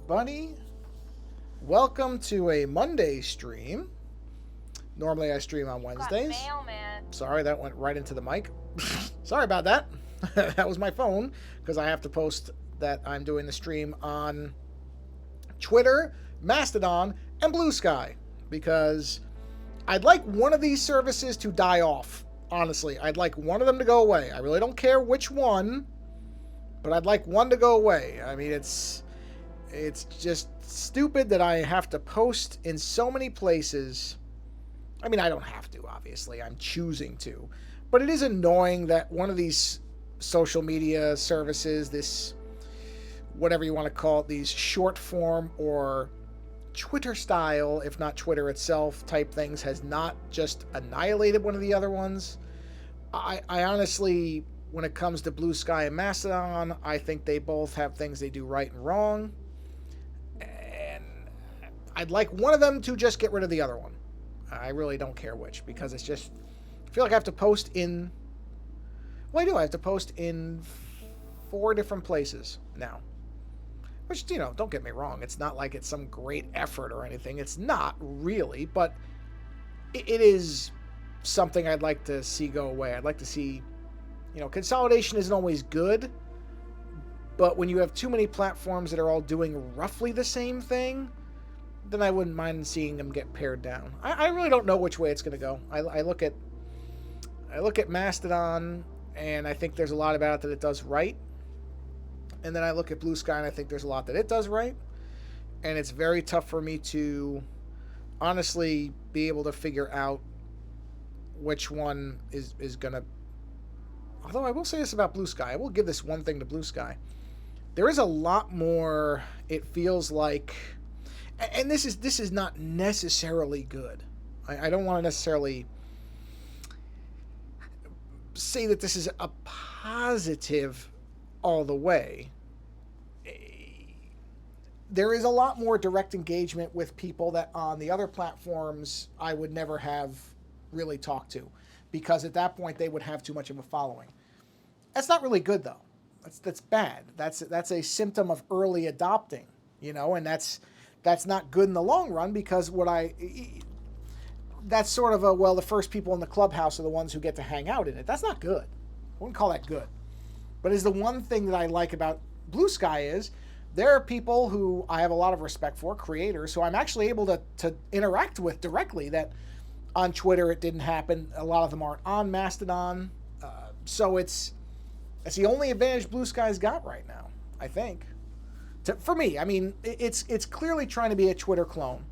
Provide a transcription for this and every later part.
everybody. Welcome to a Monday stream. Normally I stream on Wednesdays. Mail, man. Sorry, that went right into the mic. Sorry about that. That was my phone because I have to post that I'm doing the stream on Twitter, Mastodon, and Blue Sky because I'd like one of these services to die off. Honestly, I'd like one of them to go away. I really don't care which one, but I'd like one to go away. I mean, it's just stupid that I have to post in so many places. I mean, I don't have to, obviously. I'm choosing to. But it is annoying that one of these social media services, this, whatever you want to call it, these short form or Twitter style, if not Twitter itself, type things, has not just annihilated one of the other ones. I honestly, when it comes to Blue Sky and Mastodon, I think they both have things they do right and wrong. And I'd like one of them to just get rid of the other one. I really don't care which, because it's just, I feel like I have to post in, well, I do. I have to post in 4 different places now. Which, don't get me wrong. It's not like it's some great effort or anything. It's not really, but it is something I'd like to see go away. I'd like to see, consolidation isn't always good, but when you have too many platforms that are all doing roughly the same thing, then I wouldn't mind seeing them get pared down. I really don't know which way it's going to go. I look at Mastodon, and I think there's a lot about it that it does right. And then I look at Blue Sky, and I think there's a lot that it does right. And it's very tough for me to honestly be able to figure out which one is going to... Although I will say this about Blue Sky. I will give this one thing to Blue Sky. There is a lot more, it feels like... And this is not necessarily good. I don't want to necessarily say that this is a positive all the way. There is a lot more direct engagement with people that on the other platforms I would never have really talked to, because at that point they would have too much of a following. That's not really good though. That's bad. That's a symptom of early adopting, and that's not good in the long run, because that's sort of the first people in the clubhouse are the ones who get to hang out in it. That's not good. I wouldn't call that good. But is the one thing that I like about Blue Sky is there are people who I have a lot of respect for, creators, who I'm actually able to interact with directly, that on Twitter it didn't happen. A lot of them aren't on Mastodon. So it's the only advantage Blue Sky's got right now, I think. For me, I mean, it's clearly trying to be a Twitter clone.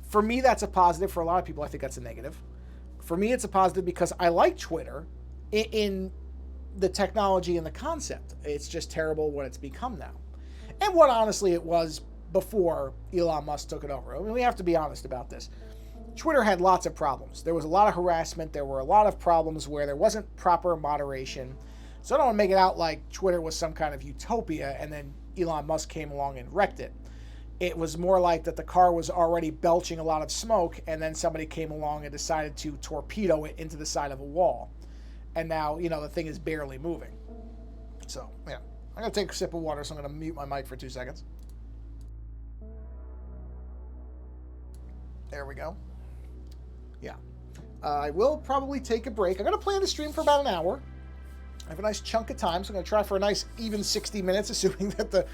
For me, that's a positive. For a lot of people, I think that's a negative. For me, it's a positive because I like Twitter in the technology and the concept. It's just terrible what it's become now. And what honestly it was before Elon Musk took it over. I mean, we have to be honest about this. Twitter had lots of problems. There was a lot of harassment. There were a lot of problems where there wasn't proper moderation. So I don't want to make it out like Twitter was some kind of utopia and then Elon Musk came along and wrecked it. It was more like that the car was already belching a lot of smoke, and then somebody came along and decided to torpedo it into the side of a wall. And now, the thing is barely moving. So, yeah. I'm going to take a sip of water, so I'm going to mute my mic for 2 seconds. There we go. Yeah. I will probably take a break. I'm going to play the stream for about an hour. I have a nice chunk of time, so I'm going to try for a nice even 60 minutes, assuming that the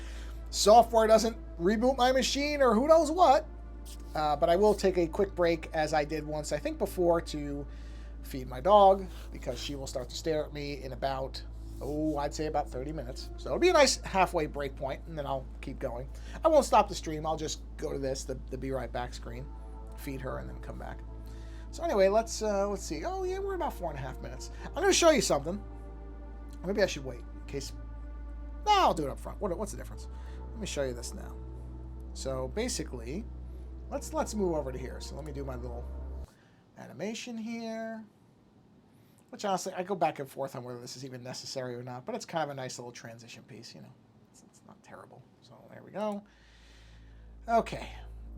software doesn't reboot my machine or who knows what. But I will take a quick break, as I did once, I think before, to feed my dog, because she will start to stare at me in about, I'd say about 30 minutes. So it'll be a nice halfway break point, and then I'll keep going. I won't stop the stream. I'll just go to this, the Be Right Back screen, feed her, and then come back. So anyway, let's see. Oh, yeah, we're about 4.5 minutes. I'm going to show you something. Maybe I should wait in case. No, I'll do it up front. What's the difference? Let me show you this now. So basically, let's move over to here. So let me do my little animation here. Which honestly, I go back and forth on whether this is even necessary or not. But it's kind of a nice little transition piece, It's not terrible. So there we go. Okay.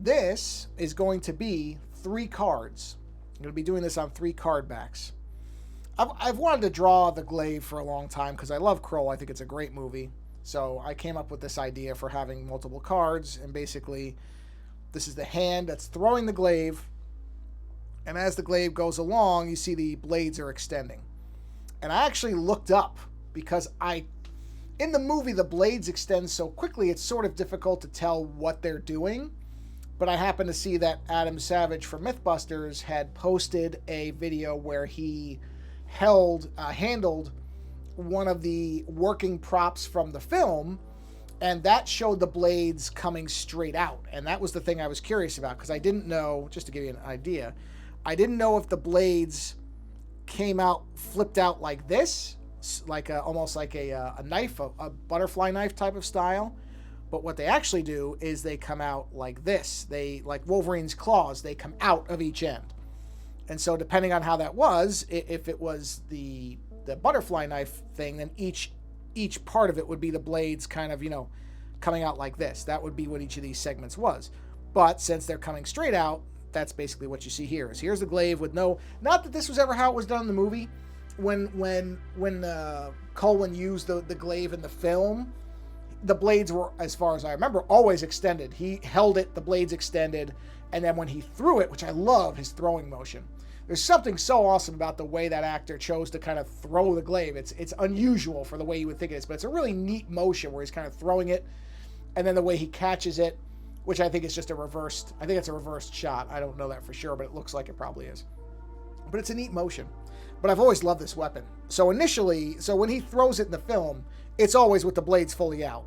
This is going to be 3 cards. I'm going to be doing this on 3 card backs. I've wanted to draw The Glaive for a long time because I love Kroll. I think it's a great movie. So I came up with this idea for having multiple cards, and basically this is the hand that's throwing the glaive, and as the glaive goes along, you see the blades are extending. And I actually looked up because in the movie, the blades extend so quickly, it's sort of difficult to tell what they're doing. But I happened to see that Adam Savage from Mythbusters had posted a video where he handled one of the working props from the film, and that showed the blades coming straight out. And that was the thing I was curious about, because I didn't know, just to give you an idea, I didn't know if the blades came out flipped out like this, like almost like a knife, a butterfly knife type of style. But what they actually do is they come out like this. They, like Wolverine's claws, they come out of each end. And so depending on how that was, if it was the butterfly knife thing, then each part of it would be the blades kind of, coming out like this. That would be what each of these segments was. But since they're coming straight out, that's basically what you see here. Here's the glaive with not that this was ever how it was done in the movie. When Colwyn used the glaive in the film, the blades were, as far as I remember, always extended. He held it, the blades extended, and then when he threw it, which I love his throwing motion. There's something so awesome about the way that actor chose to kind of throw the glaive. It's unusual for the way you would think it is, but it's a really neat motion where he's kind of throwing it, and then the way he catches it, which I think is just I think it's a reversed shot. I don't know that for sure, but it looks like it probably is. But it's a neat motion. But I've always loved this weapon. So when he throws it in the film, it's always with the blades fully out.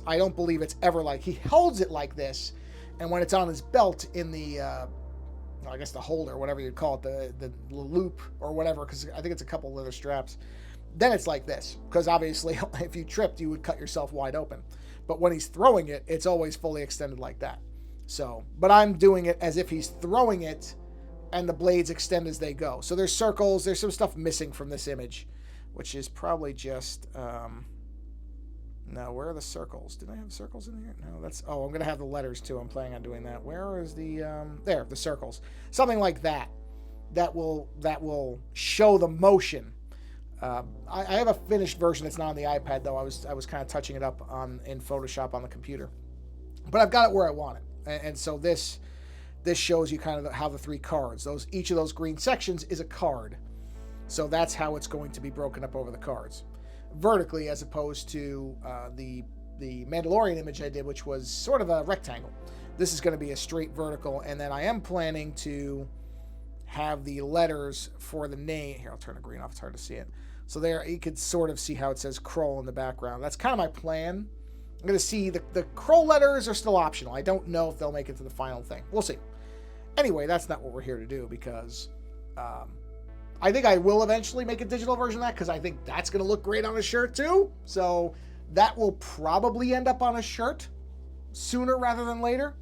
I don't believe it's ever like, he holds it like this, and when it's on his belt in the, I guess the holder, whatever you'd call it, the loop or whatever, because I think it's a couple leather straps, then it's like this. Because obviously, if you tripped, you would cut yourself wide open. But when he's throwing it, it's always fully extended like that. So, but I'm doing it as if he's throwing it, and the blades extend as they go. So there's circles, there's some stuff missing from this image, which is probably just, no, where are the circles? Did I have circles in here? No, I'm going to have the letters too. I'm planning on doing that. Where is the circles. Something like that. That will show the motion. I have a finished version that's not on the iPad though. I was kind of touching it up in Photoshop on the computer. But I've got it where I want it. And so this shows you kind of how the three cards, each of those green sections is a card. So that's how it's going to be broken up over the cards. Vertically, as opposed to the Mandalorian image I did, which was sort of a rectangle. This is going to be a straight vertical, and then I am planning to have the letters for the name. Here, I'll turn the green off. It's hard to see it. So there, you could sort of see how it says Kroll in the background. That's kind of my plan. I'm going to see the Kroll letters are still optional. I don't know if they'll make it to the final thing. We'll see. Anyway, that's not what we're here to do, because I think I will eventually make a digital version of that, because I think that's going to look great on a shirt too. So that will probably end up on a shirt sooner rather than later.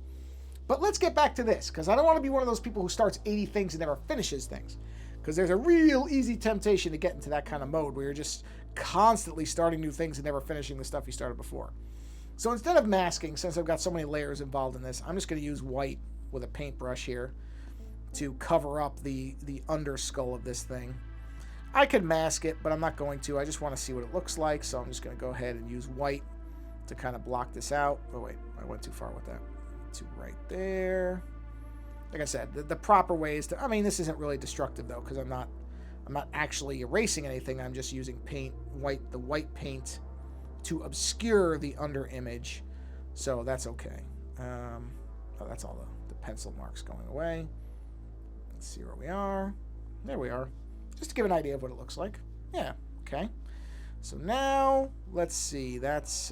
But let's get back to this, because I don't want to be one of those people who starts 80 things and never finishes things. Because there's a real easy temptation to get into that kind of mode where you're just constantly starting new things and never finishing the stuff you started before. So instead of masking, since I've got so many layers involved in this, I'm just going to use white with a paintbrush here to cover up the underskull of this thing. I could mask it, but I'm not going to. I just want to see what it looks like, so I'm just going to go ahead and use white to kind of block this out. Oh wait, I went too far with that. To right there. Like I said, the proper way is to, I mean, this isn't really destructive though, because I'm not actually erasing anything. I'm just using the white paint to obscure the under image. So that's okay. Oh, that's all the pencil marks going away. Let's see where we are. There we are. Just to give an idea of what it looks like. Yeah, okay. So now, let's see. That's,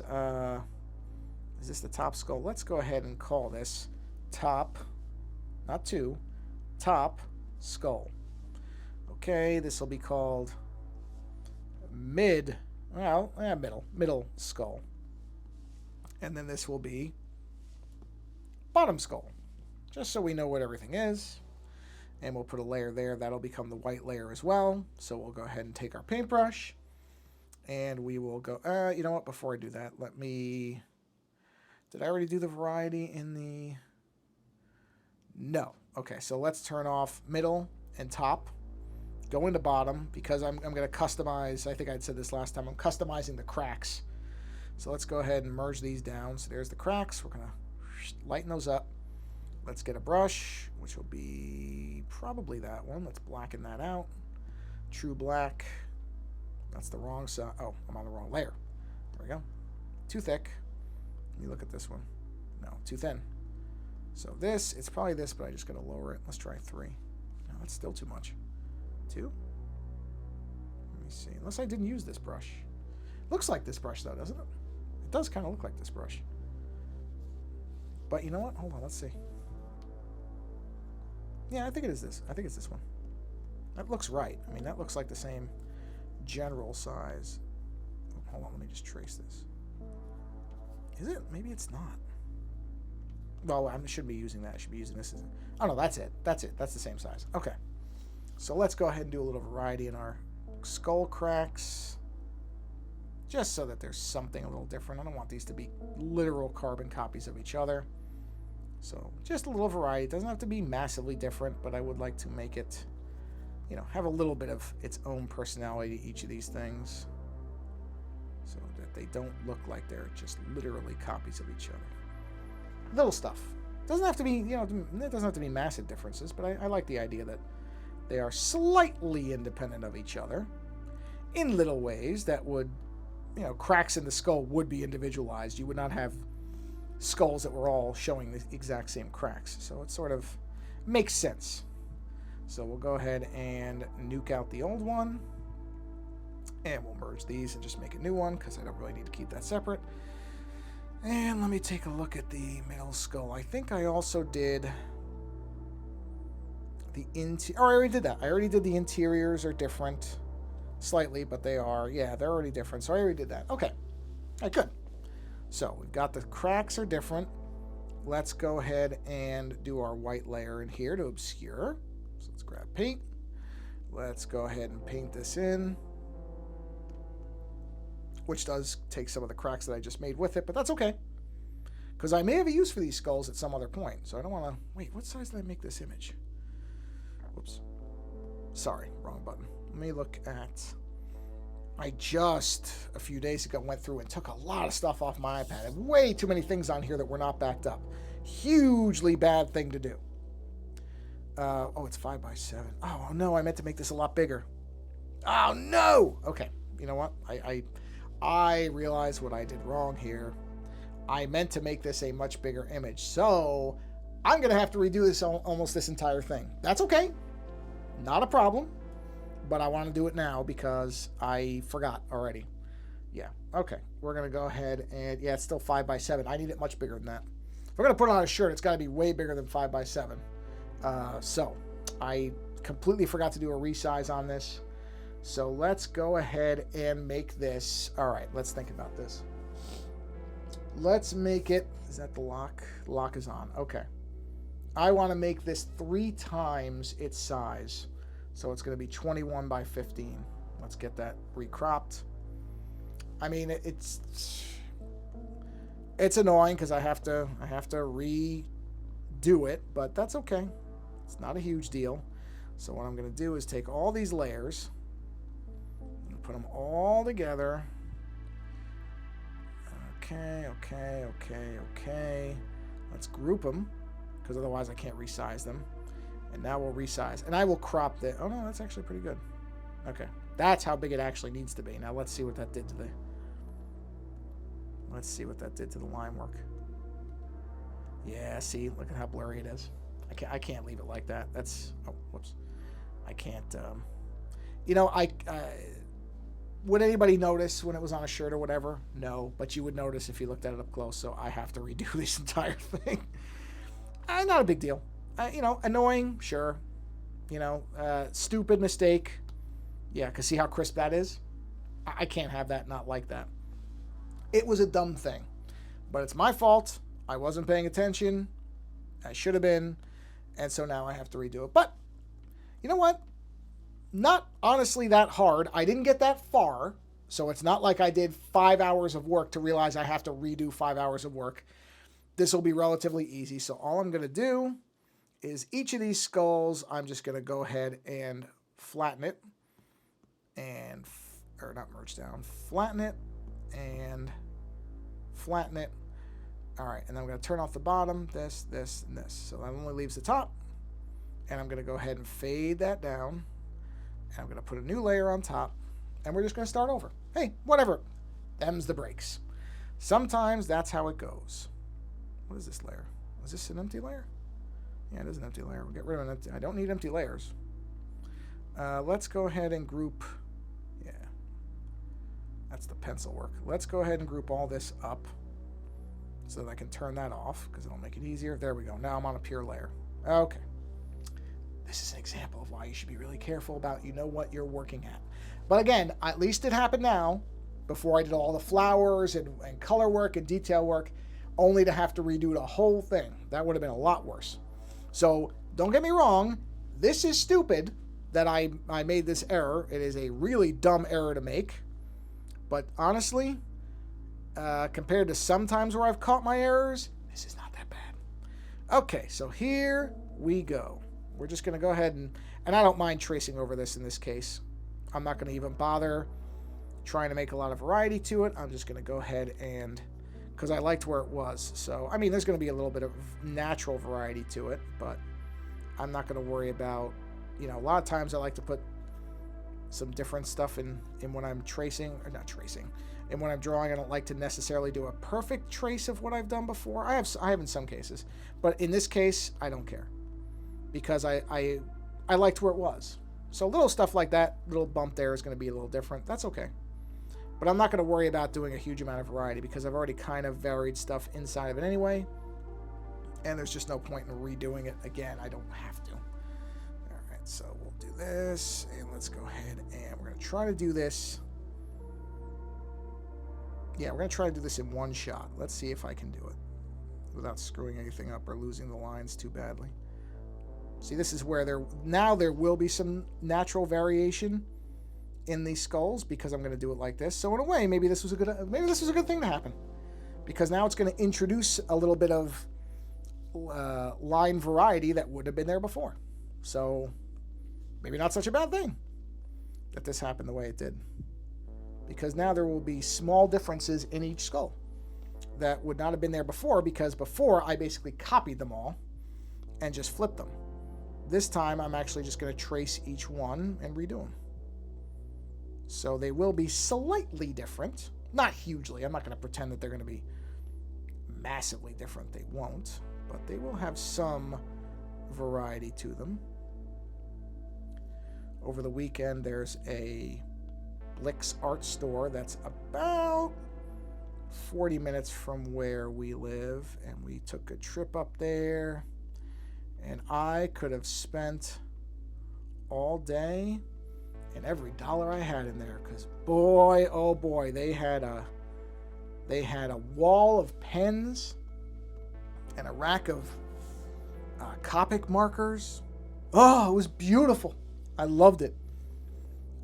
is this the top skull? Let's go ahead and call this top, not two, top skull. Okay, this will be called middle skull. And then this will be bottom skull, just so we know what everything is. And we'll put a layer there. That'll become the white layer as well. So we'll go ahead and take our paintbrush, and we will go, you know what, before I do that, did I already do the variety in the, no. Okay, so let's turn off middle and top, go into bottom, because I'm going to customize, I think I'd said this last time, I'm customizing the cracks. So let's go ahead and merge these down. So there's the cracks. We're going to lighten those up. Let's get a brush, which will be probably that one. Let's blacken that out. True black. That's the wrong side. Oh, I'm on the wrong layer. There we go. Too thick. Let me look at this one. No, too thin. So this, it's probably this, but I just got to lower it. Let's try 3. No, that's still too much. 2? Let me see. Unless I didn't use this brush. Looks like this brush, though, doesn't it? It does kind of look like this brush. But you know what? Hold on, let's see. Yeah, I think it is this. I think it's this one. That looks right. I mean, that looks like the same general size. Oh, hold on, let me just trace this. Is it? Maybe it's not. Well, I shouldn't be using that. I should be using this. Oh, no, that's it. That's it. That's the same size. Okay. So let's go ahead and do a little variety in our skull cracks. Just so that there's something a little different. I don't want these to be literal carbon copies of each other. So just a little variety. It doesn't have to be massively different, but I would like to make it, you know, have a little bit of its own personality to each of these things. So that they don't look like they're just literally copies of each other. Little stuff. Doesn't have to be, you know, it doesn't have to be massive differences, but I like the idea that they are slightly independent of each other in little ways that would, you know, cracks in the skull would be individualized. You would not have skulls that were all showing the exact same cracks. So it sort of makes sense. So we'll go ahead and nuke out the old one. And we'll merge these and just make a new one because I don't really need to keep that separate. And let me take a look at the middle skull. I think I also did the interior. Oh, I already did that. I already did the interiors are different slightly, but they are, yeah, they're already different. So I already did that. Okay. All right, good. So we've got the cracks are different. Let's go ahead and do our white layer in here to obscure. So let's grab paint. Let's go ahead and paint this in, which does take some of the cracks that I just made with it, but that's okay. Because I may have a use for these skulls at some other point. So I don't want to... Wait, what size did I make this image? Whoops. Sorry, wrong button. Let me look at... I just, a few days ago, went through and took a lot of stuff off my iPad. I have way too many things on here that were not backed up. Hugely bad thing to do. Oh, it's 5x7. Oh, no, I meant to make this a lot bigger. Oh, no! Okay, you know what? I realized what I did wrong here. I meant to make this a much bigger image. So I'm going to have to redo this almost this entire thing. That's okay. Not a problem. But I want to do it now because I forgot already. Yeah. Okay. We're going to go ahead and... Yeah, it's still 5x7. I need it much bigger than that. If we're going to put it on a shirt, it's got to be way bigger than 5x7. So I completely forgot to do a resize on this. So let's go ahead and make this. All right, let's think about this. Let's make it. Is that the lock? The lock is on. Okay. I want to make this 3 times its size. So it's going to be 21 by 15. Let's get that recropped. I mean, it's annoying because I have to redo it, but that's okay. It's not a huge deal. So what I'm going to do is take all these layers and put them all together. Okay. Let's group them because otherwise I can't resize them. And now we'll resize. And I will crop the... Oh, no, that's actually pretty good. Okay. That's how big it actually needs to be. Now let's see what that did to the... Let's see what that did to the line work. Yeah, see? Look at how blurry it is. I can't leave it like that. That's... Oh, whoops. I can't... You know, would anybody notice when it was on a shirt or whatever? No. But you would notice if you looked at it up close. So I have to redo this entire thing. Not a big deal. You know, annoying, sure. You know, stupid mistake. Yeah, because see how crisp that is? I can't have that not like that. It was a dumb thing. But it's my fault. I wasn't paying attention. I should have been. And so now I have to redo it. But, you know what? Not honestly that hard. I didn't get that far. So it's not like I did 5 hours of work to realize I have to redo 5 hours of work. This will be relatively easy. So all I'm going to do is each of these skulls, I'm just going to go ahead and flatten it. And, or not merge down, flatten it. And flatten it. All right, and then I'm going to turn off the bottom, this, this, and this. So that only leaves the top. And I'm going to go ahead and fade that down. And I'm going to put a new layer on top. And we're just going to start over. Hey, whatever. Them's the breaks. Sometimes that's how it goes. What is this layer? Is this an empty layer? Yeah, it is an empty layer. We'll get rid of an empty. I don't need empty layers. Let's go ahead and group. Yeah, that's the pencil work. Let's go ahead and group all this up so that I can turn that off because it'll make it easier. There we go. Now I'm on a pure layer. Okay. This is an example of why you should be really careful about what you're working at. But again, at least it happened now before I did all the flowers and color work and detail work, only to have to redo the whole thing. That would have been a lot worse. So don't get me wrong. This is stupid that I made this error. It is a really dumb error to make. But honestly, compared to some times where I've caught my errors, this is not that bad. Okay, so here we go. We're just going to go ahead and I don't mind tracing over this in this case. I'm not going to even bother trying to make a lot of variety to it. I'm just going to go ahead and, because I liked where it was. So, I mean, there's going to be a little bit of natural variety to it, but I'm not going to worry about, a lot of times I like to put some different stuff in when I'm tracing, or not tracing, and when I'm drawing. I don't like to necessarily do a perfect trace of what I've done before. I have in some cases, but in this case, I don't care because I liked where it was. So little stuff like that, little bump there is going to be a little different. That's okay. But I'm not going to worry about doing a huge amount of variety because I've already kind of varied stuff inside of it anyway. And there's just no point in redoing it again. I don't have to. All right, so we'll do this. And let's go ahead and we're going to try to do this. Yeah, we're going to try to do this in one shot. Let's see if I can do it without screwing anything up or losing the lines too badly. See, this is where there will be some natural variation in these skulls because I'm going to do it like this. So in a way, maybe this was a good thing to happen because now it's going to introduce a little bit of line variety that would have been there before. So maybe not such a bad thing that this happened the way it did because now there will be small differences in each skull that would not have been there before because before I basically copied them all and just flipped them. This time I'm actually just going to trace each one and redo them. So they will be slightly different. Not hugely. I'm not going to pretend that they're going to be massively different. They won't. But they will have some variety to them. Over the weekend, there's a Blick's art store that's about 40 minutes from where we live. And we took a trip up there. And I could have spent all day and every dollar I had in there because boy, oh boy, they had a wall of pens and a rack of Copic markers. Oh, it was beautiful. I loved it.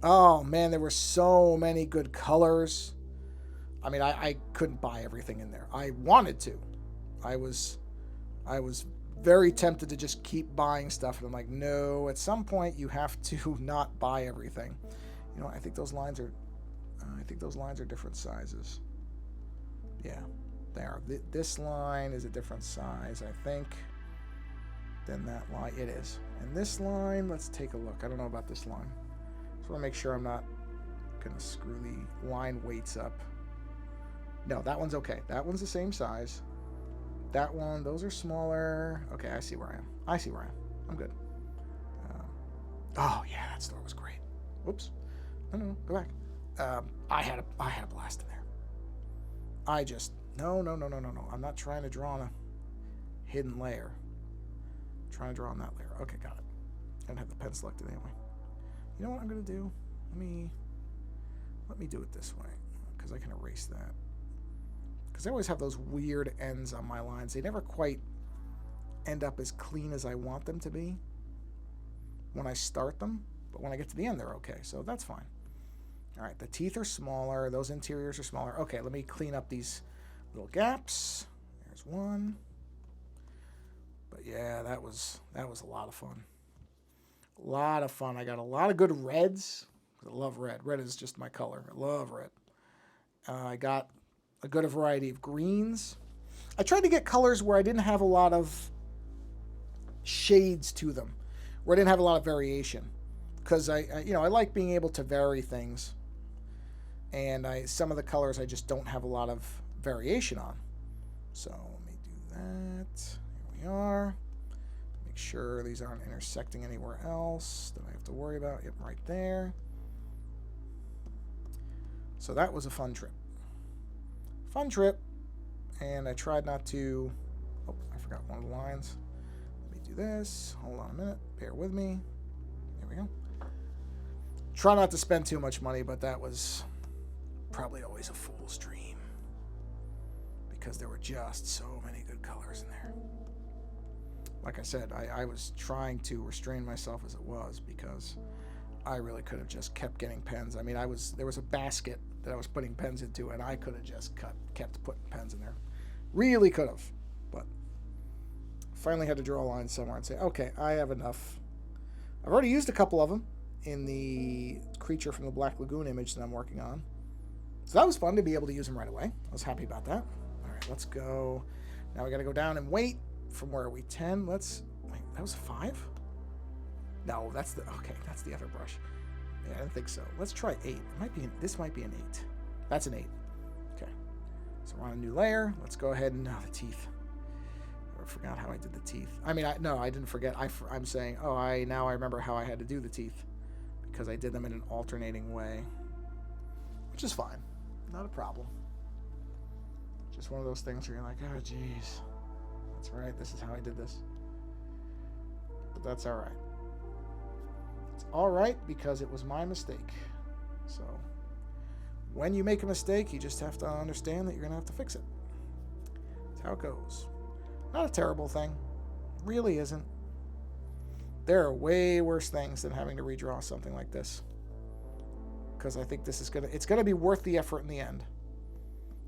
Oh man, there were so many good colors. I mean, I couldn't buy everything in there. I wanted to. I was very tempted to just keep buying stuff, and I'm like, no, at some point you have to not buy everything. I think those lines are different sizes. Yeah, they are. This line is a different size, I think, than that line. It is. And this line, let's take a look. I don't know about this line. Just want to make sure I'm not gonna screw the line weights up. No, that one's okay. That one's the same size. That one, those are smaller. Okay, I see where I am. I'm good. Oh yeah, that store was great. Whoops. No, go back. I had a blast in there. No. I'm not trying to draw on a hidden layer. I'm trying to draw on that layer. Okay, got it. I don't have the pen selected anyway. You know what I'm gonna do? Let me do it this way because I can erase that. Because I always have those weird ends on my lines. They never quite end up as clean as I want them to be when I start them. But when I get to the end, they're okay. So that's fine. All right, the teeth are smaller. Those interiors are smaller. Okay, let me clean up these little gaps. There's one. But yeah, that was a lot of fun. A lot of fun. I got a lot of good reds. I love red. Red is just my color. I love red. I got a good variety of greens. I tried to get colors where I didn't have a lot of shades to them, where I didn't have a lot of variation, because I like being able to vary things, and some of the colors I just don't have a lot of variation on. So let me do that. Here we are. Make sure these aren't intersecting anywhere else that I have to worry about. Yep, right there. So that was a fun trip. Fun trip. And I tried not to... Oh, I forgot one of the lines. Let me do this. Hold on a minute. Bear with me. There we go. Try not to spend too much money, but that was probably always a fool's dream, because there were just so many good colors in there. Like I said, I was trying to restrain myself as it was, because I really could have just kept getting pens. I mean, there was a basket that I was putting pens into, and I could have just kept putting pens in there. Really could have, but finally had to draw a line somewhere and say, okay, I have enough. I've already used a couple of them in the creature from the Black Lagoon image that I'm working on. So that was fun to be able to use them right away. I was happy about that. All right, let's go. Now we got to go down and wait. From where are we? 10. Wait, that was a 5? No, that's the other brush. Yeah, I didn't think so. Let's try 8. This might be an 8. That's an 8. Okay. So we're on a new layer. Let's go ahead and... the teeth. I forgot how I did the teeth. I mean, I didn't forget. I'm saying, now I remember how I had to do the teeth, because I did them in an alternating way, which is fine. Not a problem. Just one of those things where you're like, oh, geez. That's right. This is how I did this. But that's all right. It's all right, because it was my mistake. So when you make a mistake, you just have to understand that you're going to have to fix it. That's how it goes. Not a terrible thing. Really isn't. There are way worse things than having to redraw something like this, because I think this is it's gonna be worth the effort in the end.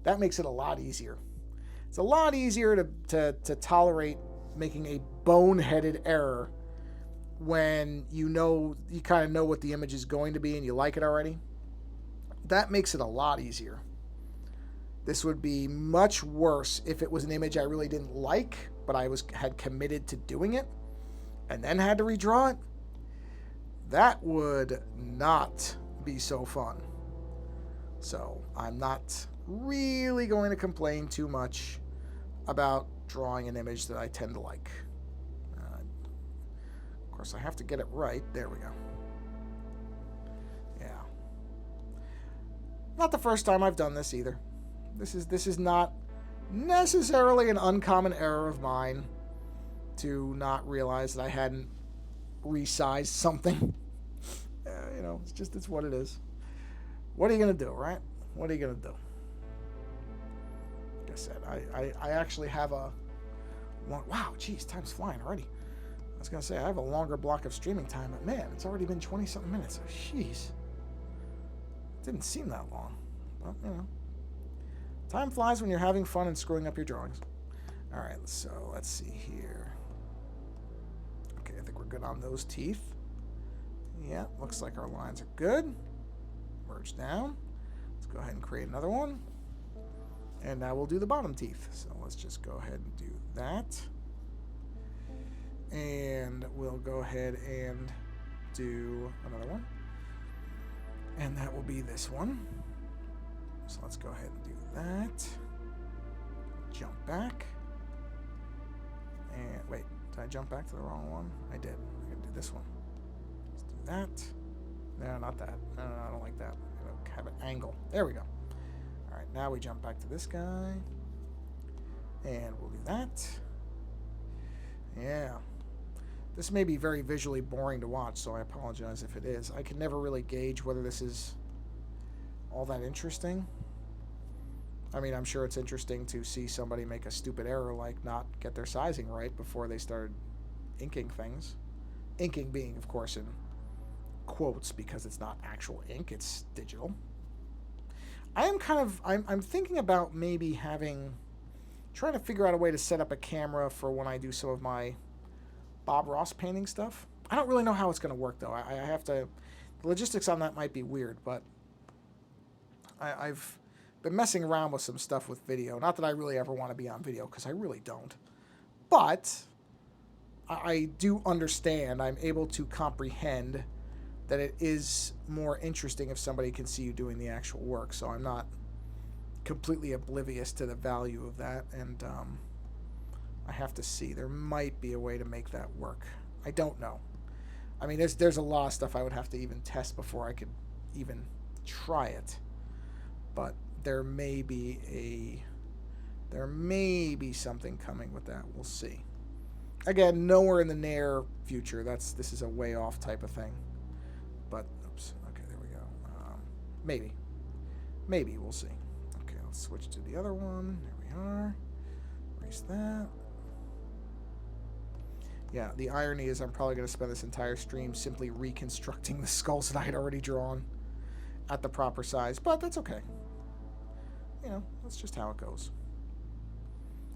That makes it a lot easier. It's a lot easier to tolerate making a boneheaded error when you kind of know what the image is going to be and you like it already. That makes it a lot easier. This would be much worse if it was an image I really didn't like, but I had committed to doing it and then had to redraw it. That would not be so fun. So I'm not really going to complain too much about drawing an image that I tend to like. Of course, I have to get it right. There we go. Yeah. Not the first time I've done this either. This is not necessarily an uncommon error of mine to not realize that I hadn't resized something. It's what it is. What are you going to do, right? What are you going to do? Like I said, I actually have a long... Wow, geez, time's flying already. I was going to say, I have a longer block of streaming time, but man, it's already been 20-something minutes. So, jeez. It didn't seem that long. But, time flies when you're having fun and screwing up your drawings. All right, so let's see here. Okay, I think we're good on those teeth. Yeah, looks like our lines are good. Merge down. Let's go ahead and create another one. And now we'll do the bottom teeth. So let's just go ahead and do that. And we'll go ahead and do another one. And that will be this one. So let's go ahead and do that. Jump back. And wait, did I jump back to the wrong one? I did. I'm going to do this one. Let's do that. No, not that. No, I don't like that. I'm going to have an angle. There we go. All right, now we jump back to this guy. And we'll do that. Yeah. This may be very visually boring to watch, so I apologize if it is. I can never really gauge whether this is all that interesting. I mean, I'm sure it's interesting to see somebody make a stupid error like not get their sizing right before they started inking things. Inking being, of course, in quotes, because it's not actual ink, it's digital. I'm thinking about maybe trying to figure out a way to set up a camera for when I do some of my Bob Ross painting stuff. I don't really know how it's going to work, though. I have to... The logistics on that might be weird, but I've been messing around with some stuff with video. Not that I really ever want to be on video, because I really don't. But I do understand. I'm able to comprehend that it is more interesting if somebody can see you doing the actual work. So I'm not completely oblivious to the value of that. And I have to see. There might be a way to make that work. I don't know. I mean, there's a lot of stuff I would have to even test before I could even try it. But there may be something coming with that. We'll see. Again, nowhere in the near future. This is a way off type of thing. But oops. Okay, there we go. Maybe we'll see. Okay, let's switch to the other one. There we are. Erase that. Yeah, the irony is I'm probably going to spend this entire stream simply reconstructing the skulls that I had already drawn at the proper size, but that's okay. You know, that's just how it goes.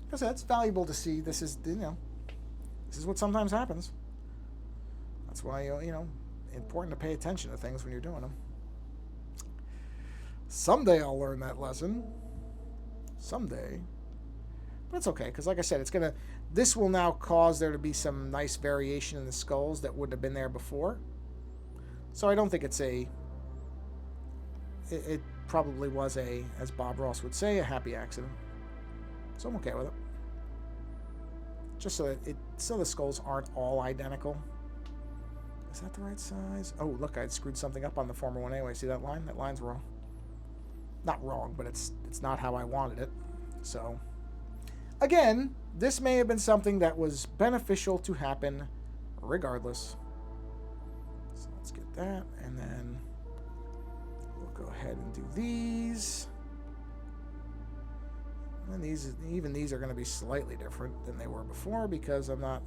Because that's valuable to see. This is, you know, this is what sometimes happens. That's why, you know, important to pay attention to things when you're doing them. Someday I'll learn that lesson. Someday. But it's okay, because like I said, this will now cause there to be some nice variation in the skulls that wouldn't have been there before. So I don't think it's it probably was as Bob Ross would say, a happy accident. So I'm okay with it. Just so the skulls aren't all identical. Is that the right size? Oh, look, I'd screwed something up on the former one anyway. See that line? That line's wrong. Not wrong, but it's not how I wanted it. So, again, this may have been something that was beneficial to happen regardless. So let's get that, and then we'll go ahead and do these. And these are going to be slightly different than they were before because I'm not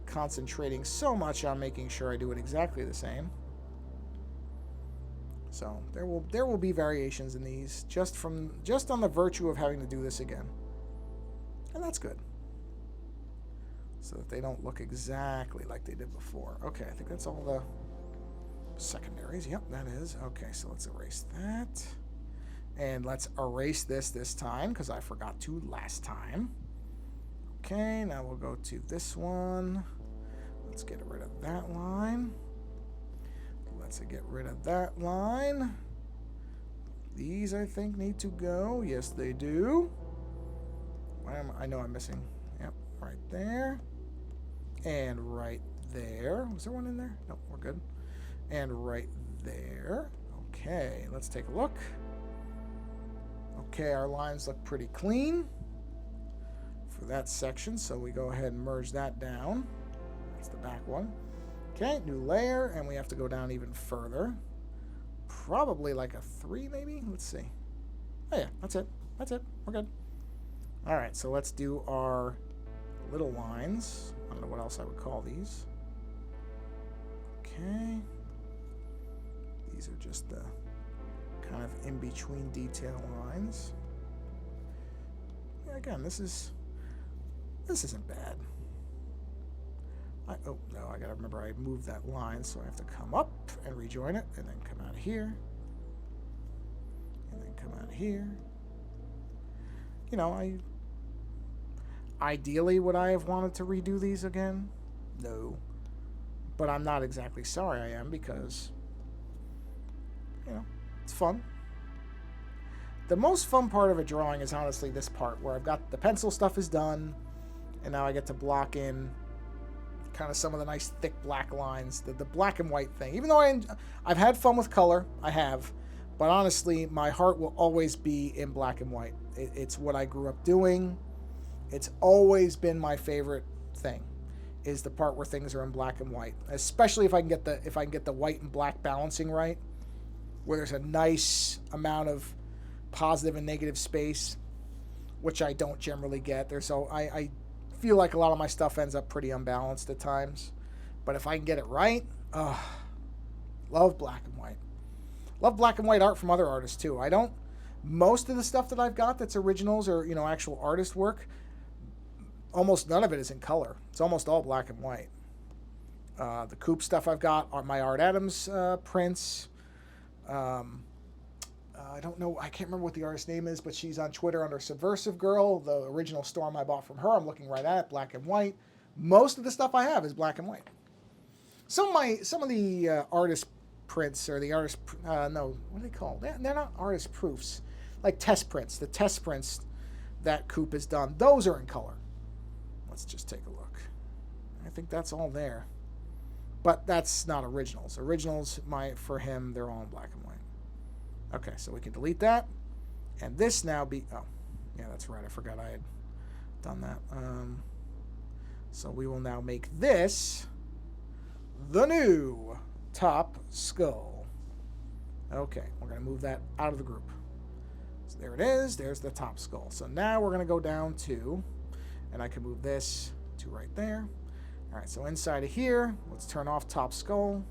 concentrating so much on making sure I do it exactly the same. So there will be variations in these just on the virtue of having to do this again. And that's good. So that they don't look exactly like they did before. Okay, I think that's all the secondaries. Yep, that is. Okay, so let's erase that. And let's erase this time because I forgot to last time. Okay, now we'll go to this one. Let's get rid of that line. Let's get rid of that line. These, I think, need to go. Yes, they do. I know I'm missing. Yep, right there. And right there. Was there one in there? No, we're good. And right there. Okay, let's take a look. Okay, our lines look pretty clean for that section, so we go ahead and merge that down. That's the back one. Okay, new layer, and we have to go down even further. Probably like a 3, maybe? Let's see. Oh, yeah, that's it. That's it. We're good. All right, so let's do our little lines. I don't know what else I would call these. Okay. These are just the kind of in-between detail lines. Yeah, again, this isn't bad. Oh, no, I gotta remember I moved that line, so I have to come up and rejoin it, and then come out of here. And then come out of here. You know, ideally, would I have wanted to redo these again? No. But I'm not exactly sorry I am, because, you know, it's fun. The most fun part of a drawing is honestly this part, where I've got the pencil stuff is done, and now I get to block in kind of some of the nice thick black lines, the black and white thing. Even though I've had fun with color, I have, but honestly, my heart will always be in black and white. It's what I grew up doing. It's always been my favorite thing, is the part where things are in black and white, especially if I can get the white and black balancing right, where there's a nice amount of positive and negative space, which I don't generally get. I feel like a lot of my stuff ends up pretty unbalanced at times, but if I can get it right, love black and white. Love black and white art from other artists too. Most of the stuff that I've got that's originals or, you know, actual artist work, almost none of it is in color. It's almost all black and white. The Coop stuff I've got are my Art Adams prints. I don't know. I can't remember what the artist's name is, but she's on Twitter under Subversive Girl. The original Storm I bought from her. I'm looking right at it, black and white. Most of the stuff I have is black and white. Some of the artist prints or the artist no, what are they called? They're not artist proofs, like test prints. The test prints that Coop has done, those are in color. Let's just take a look. I think that's all there, but that's not originals. Originals, for him, they're all in black and white. Okay, so we can delete that, and this now be. Oh, yeah, that's right. I forgot I had done that. So we will now make this the new top skull. Okay, we're going to move that out of the group. So there it is. There's the top skull. So now we're going to go down to, and I can move this to right there. All right, so inside of here, let's turn off top skull.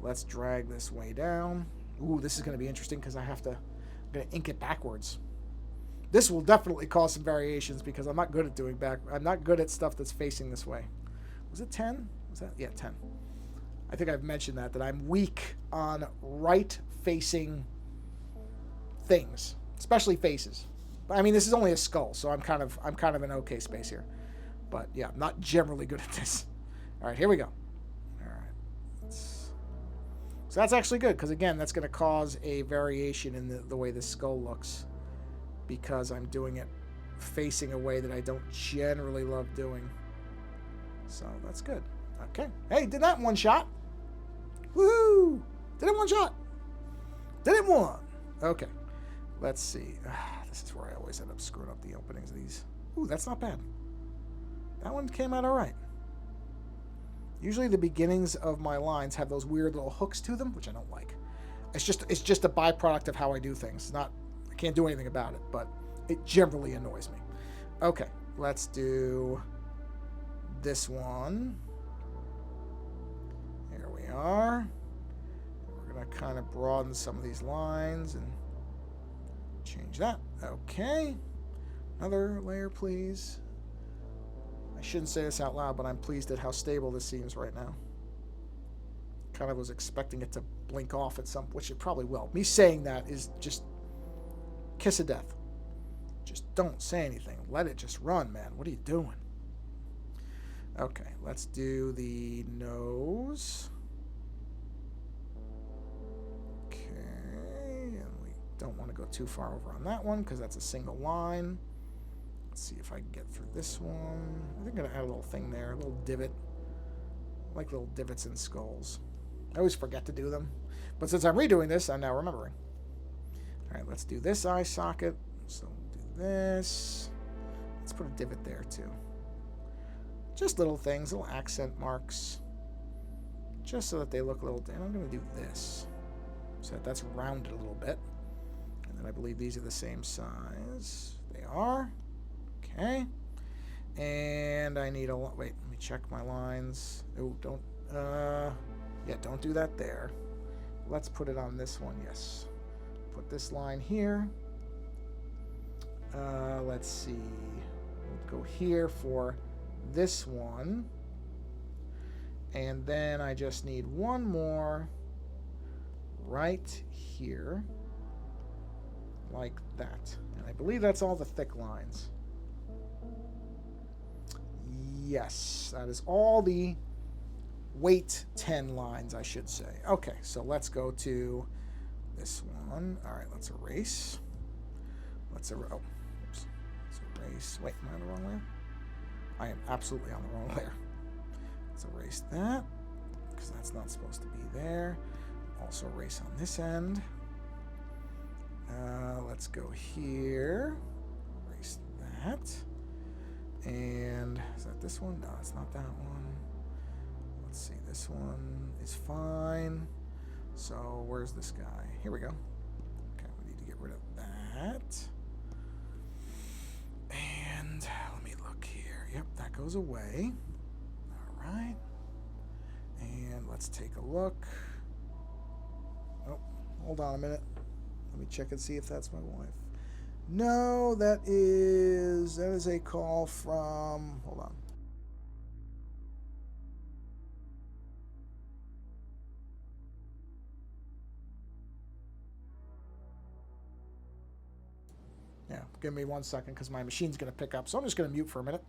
Let's drag this way down. Ooh, this is going to be interesting because I'm going to ink it backwards. This will definitely cause some variations because I'm not good at I'm not good at stuff that's facing this way. Was it 10? Was that? Yeah, 10. I think I've mentioned that I'm weak on right-facing things, especially faces. I mean, this is only a skull, so I'm kind of in okay space here. But yeah, I'm not generally good at this. All right, here we go. All right. So that's actually good because, again, that's going to cause a variation in the way the skull looks because I'm doing it facing a way that I don't generally love doing. So that's good. Okay. Hey, did that in one shot. Woohoo! Did it in one shot. Did it in one. Okay. Let's see. This is where I always end up screwing up the openings of these. Ooh, that's not bad. That one came out all right. Usually the beginnings of my lines have those weird little hooks to them, which I don't like. It's just a byproduct of how I do things. I can't do anything about it, but it generally annoys me. Okay, let's do this one. Here we are. We're going to kind of broaden some of these lines and change that. Okay. Another layer, please. I shouldn't say this out loud, but I'm pleased at how stable this seems right now. Kind of was expecting it to blink off at some, which it probably will. Me saying that is just kiss of death. Just don't say anything. Let it just run, man. What are you doing? Okay, let's do the nose. Okay, and we don't want to go too far over on that one because that's a single line. Let's see if I can get through this one. I think I'm going to add a little thing there, a little divot. I like little divots in skulls. I always forget to do them. But since I'm redoing this, I'm now remembering. All right, let's do this eye socket. So we'll do this. Let's put a divot there too. Just little things, little accent marks. Just so that they look a little... And I'm going to do this. So that that's rounded a little bit. And then I believe these are the same size. They are. Okay. And I need a... Wait, let me check my lines. Oh, don't... Yeah, don't do that there. Let's put it on this one, yes. Put this line here. Let's see. We'll go here for this one. And then I just need one more right here. Like that. And I believe that's all the thick lines. Yes, that is all the weight 10 lines, I should say. Okay, so let's go to this one. All right, let's erase. Let's erase. Oh, oops. Let's erase. Wait, am I on the wrong layer? I am absolutely on the wrong layer. Let's erase that because that's not supposed to be there. Also erase on this end. Let's go here. Erase that. And is that this one? No, it's not that one. Let's see. This one is fine. So where's this guy? Here we go. Okay, we need to get rid of that. And let me look here. Yep, that goes away. All right. And let's take a look. Oh, hold on a minute. Let me check and see if that's my wife. No, that is a call from, hold on. Give me 1 second because my machine's going to pick up. So I'm just going to mute for a minute.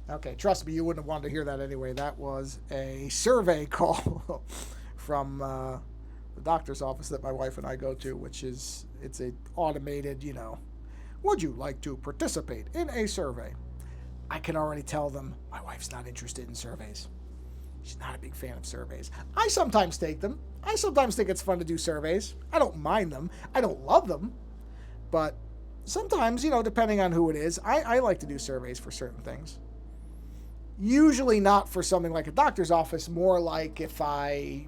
Okay, trust me, you wouldn't have wanted to hear that anyway. That was a survey call from the doctor's office that my wife and I go to, which is, it's a automated, would you like to participate in a survey? I can already tell them my wife's not interested in surveys. She's not a big fan of surveys. I sometimes take them. I sometimes think it's fun to do surveys. I don't mind them. I don't love them. But sometimes, depending on who it is, I like to do surveys for certain things. Usually not for something like a doctor's office, more like if I,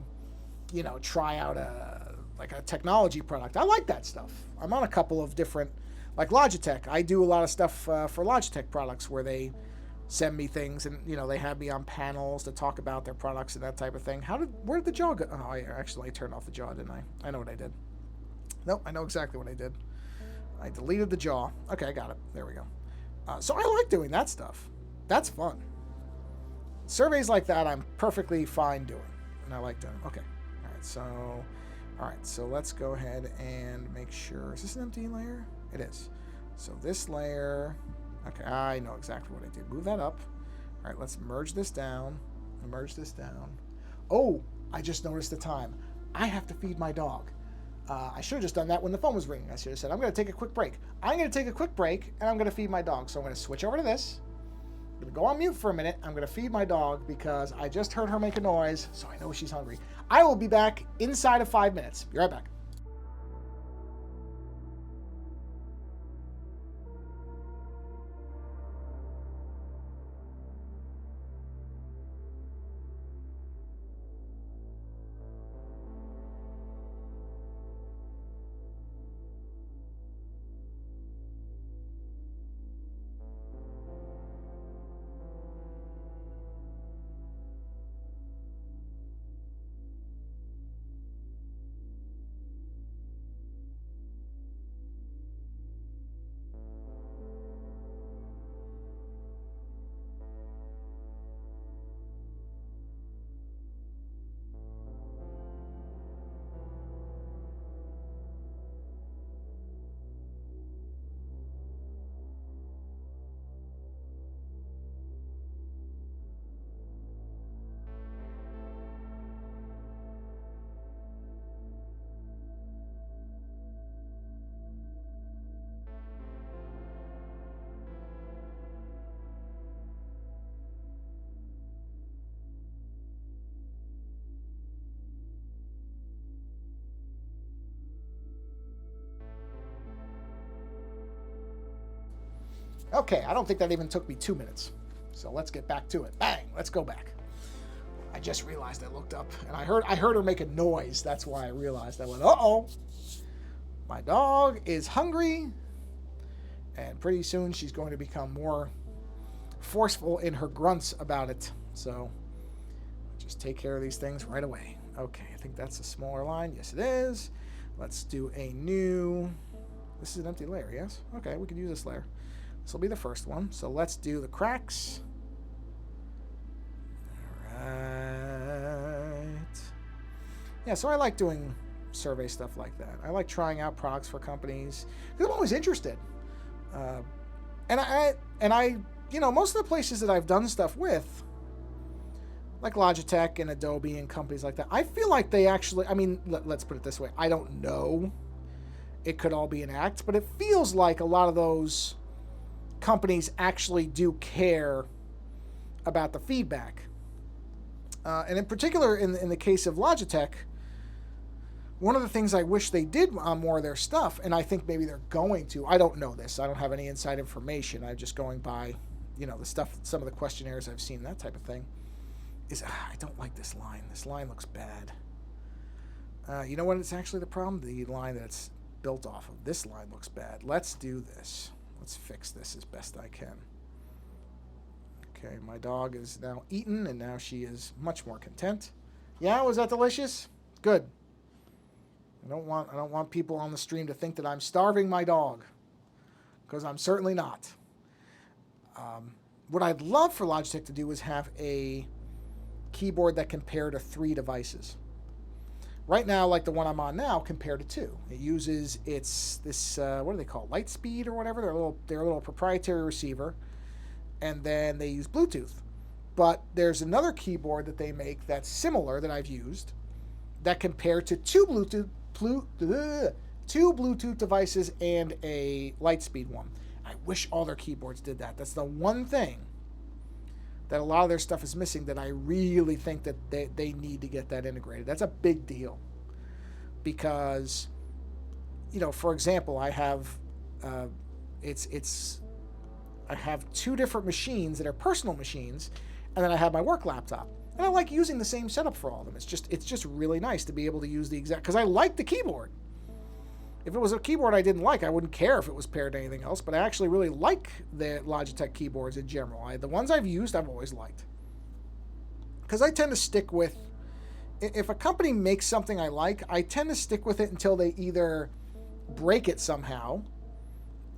try out a technology product. I like that stuff. I'm on a couple of different, like Logitech. I do a lot of stuff for Logitech products where they send me things and, they have me on panels to talk about their products and that type of thing. Where did the jaw go? Oh, I turned off the jaw, didn't I? I know what I did. Nope, I know exactly what I did. I deleted the jaw. Okay, I got it. There we go. So I like doing that stuff. That's fun. Surveys like that, I'm perfectly fine doing, and I like doing. Okay, all right. So let's go ahead and make sure. Is this an empty layer? It is. So this layer. Okay, I know exactly what I did. Move that up. All right, let's merge this down. Merge this down. Oh, I just noticed the time. I have to feed my dog. I should have just done that when the phone was ringing. I should have said, I'm going to take a quick break. I'm going to take a quick break, and I'm going to feed my dog. So I'm going to switch over to this. I'm going to go on mute for a minute. I'm going to feed my dog because I just heard her make a noise, so I know she's hungry. I will be back inside of 5 minutes. Be right back. Okay, I don't think that even took me 2 minutes. So let's get back to it. Bang, let's go back. I just realized I looked up and I heard her make a noise. That's why I realized. I went, uh-oh. My dog is hungry. And pretty soon she's going to become more forceful in her grunts about it. So just take care of these things right away. Okay, I think that's a smaller line. Yes, it is. Let's do a new... This is an empty layer, yes? Okay, we can use this layer. This will be the first one. So let's do the cracks. All right. Yeah, so I like doing survey stuff like that. I like trying out products for companies because I'm always interested. And I, most of the places that I've done stuff with, like Logitech and Adobe and companies like that, I feel like they actually, let's put it this way. I don't know. It could all be an act, but it feels like a lot of those companies actually do care about the feedback. And in particular, in the case of Logitech, one of the things I wish they did on more of their stuff, and I think maybe they're going to, I don't know this, I don't have any inside information, I'm just going by, the stuff, some of the questionnaires I've seen, that type of thing, is I don't like this line. This line looks bad. You know what? It's actually the problem? The line that it's built off of. This line looks bad. Let's do this. Let's fix this as best I can. Okay, my dog is now eaten, and now she is much more content. Yeah, was that delicious? Good. I don't want people on the stream to think that I'm starving my dog, because I'm certainly not. What I'd love for Logitech to do is have a keyboard that can pair to 3 devices. Right now, like the one I'm on now, compared to 2. It uses what do they call it? Lightspeed or whatever. Their little proprietary receiver, and then they use Bluetooth. But there's another keyboard that they make that's similar that I've used that can pair to 2 Bluetooth devices and a Lightspeed one. I wish all their keyboards did that. That's the one thing that a lot of their stuff is missing that I really think that they need to get that integrated. That's a big deal. Because, for example, I have I have 2 different machines that are personal machines, and then I have my work laptop. And I like using the same setup for all of them. It's just really nice to be able to use the exact, because I like the keyboard. If it was a keyboard I didn't like, I wouldn't care if it was paired to anything else, but I actually really like the Logitech keyboards in general. The ones I've used, I've always liked. Because I tend to stick with, if a company makes something I like, I tend to stick with it until they either break it somehow,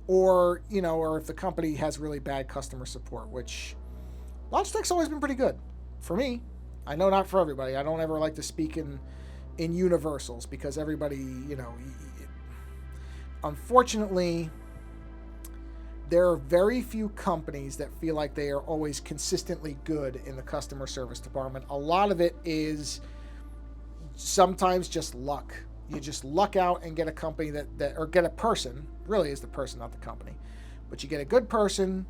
or if the company has really bad customer support, which Logitech's always been pretty good for me. I know not for everybody. I don't ever like to speak in universals, because everybody, unfortunately, there are very few companies that feel like they are always consistently good in the customer service department. A lot of it is sometimes just luck. You just luck out and get a company or get a person, really is the person, not the company, but you get a good person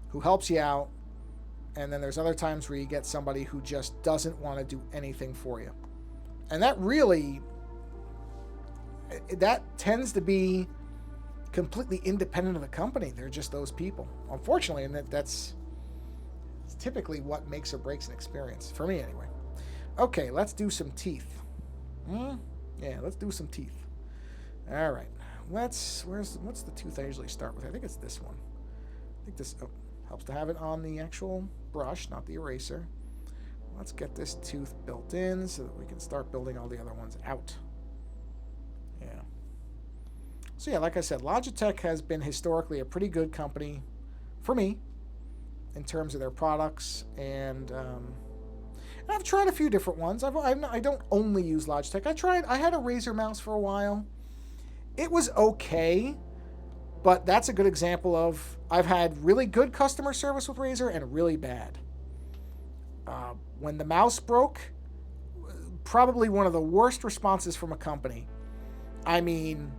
who helps you out, and then there's other times where you get somebody who just doesn't want to do anything for you. And that tends to be completely independent of the company. They're just those people, unfortunately, and that's typically what makes or breaks an experience, for me anyway. Okay, let's do some teeth. Yeah, let's do some teeth. All right, what's the tooth I usually start with? I think it's this one. I think this helps to have it on the actual brush, not the eraser. Let's get this tooth built in so that we can start building all the other ones out. Yeah. So yeah, like I said, Logitech has been historically a pretty good company for me in terms of their products, and I've tried a few different ones. I don't only use Logitech. I had a Razer mouse for a while. It was okay, but that's a good example of, I've had really good customer service with Razer and really bad. When the mouse broke, probably one of the worst responses from a company. I mean,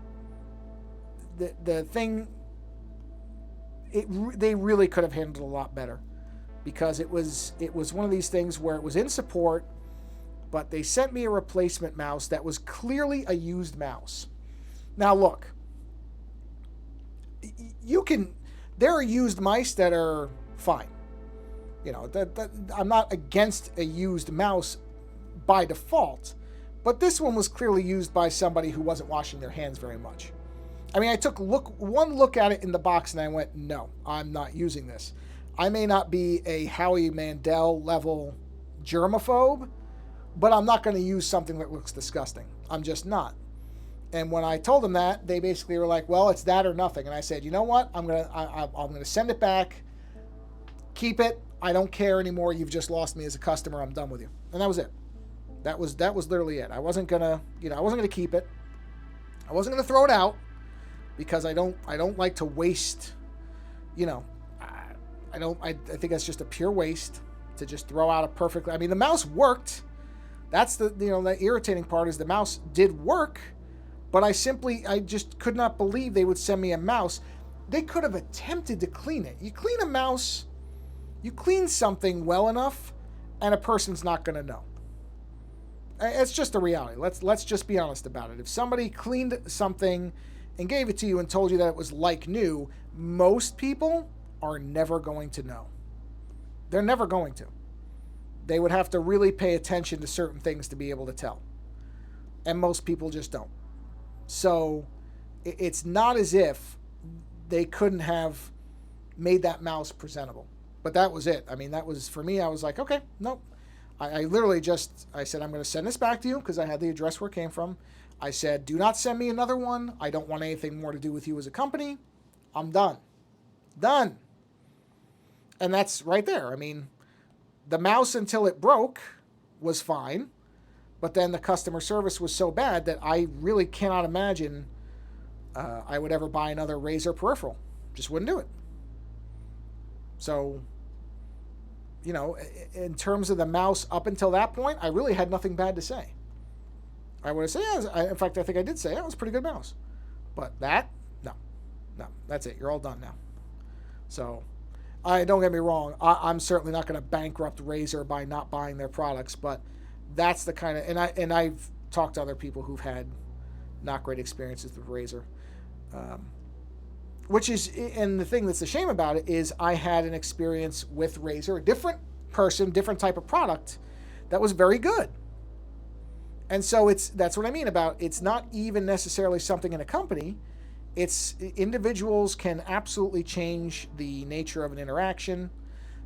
the thing, they really could have handled it a lot better, because it was one of these things where it was in support, but they sent me a replacement mouse that was clearly a used mouse. Now look, there are used mice that are fine. I'm not against a used mouse by default, but this one was clearly used by somebody who wasn't washing their hands very much. I mean, I took one look at it in the box and I went, no, I'm not using this. I may not be a Howie Mandel level germaphobe, but I'm not going to use something that looks disgusting. I'm just not. And when I told them that, they basically were like, well, it's that or nothing. And I said, you know what? I'm gonna send it back. Keep it. I don't care anymore. You've just lost me as a customer. I'm done with you. And that was it. That was literally it. I wasn't gonna keep it. I wasn't gonna throw it out, because I don't like to waste. I think that's just a pure waste to just throw out a perfect. I mean, the mouse worked. That's the irritating part, is the mouse did work, but I just could not believe they would send me a mouse. They could have attempted to clean it. You clean a mouse, you clean something well enough, and a person's not going to know. It's just a reality. Let's just be honest about it. If somebody cleaned something and gave it to you and told you that it was like new, most people are never going to know. They're never going to. They would have to really pay attention to certain things to be able to tell. And most people just don't. So it's not as if they couldn't have made that mouse presentable. But that was it. I mean, that was, for me, I was like, okay, nope. I literally just, I said, I'm going to send this back to you because I had the address where it came from. I said, do not send me another one. I don't want anything more to do with you as a company. I'm done. Done. And that's right there. I mean, the mouse until it broke was fine. But then the customer service was so bad that I really cannot imagine I would ever buy another Razer peripheral. Just wouldn't do it. So, you know, in terms of the mouse up until that point, I really had nothing bad to say. I would have said, yeah, in fact, I think I did say, yeah, it was a pretty good mouse. But that, no, that's it. You're all done now. So, don't get me wrong. I'm certainly not going to bankrupt Razer by not buying their products, but that's the kind of, and I've talked to other people who've had not great experiences with Razer. Which is, and the thing that's a shame about it is I had an experience with Razer, a different person, different type of product that was very good. And so that's what I mean about it's not even necessarily something in a company. It's individuals can absolutely change the nature of an interaction.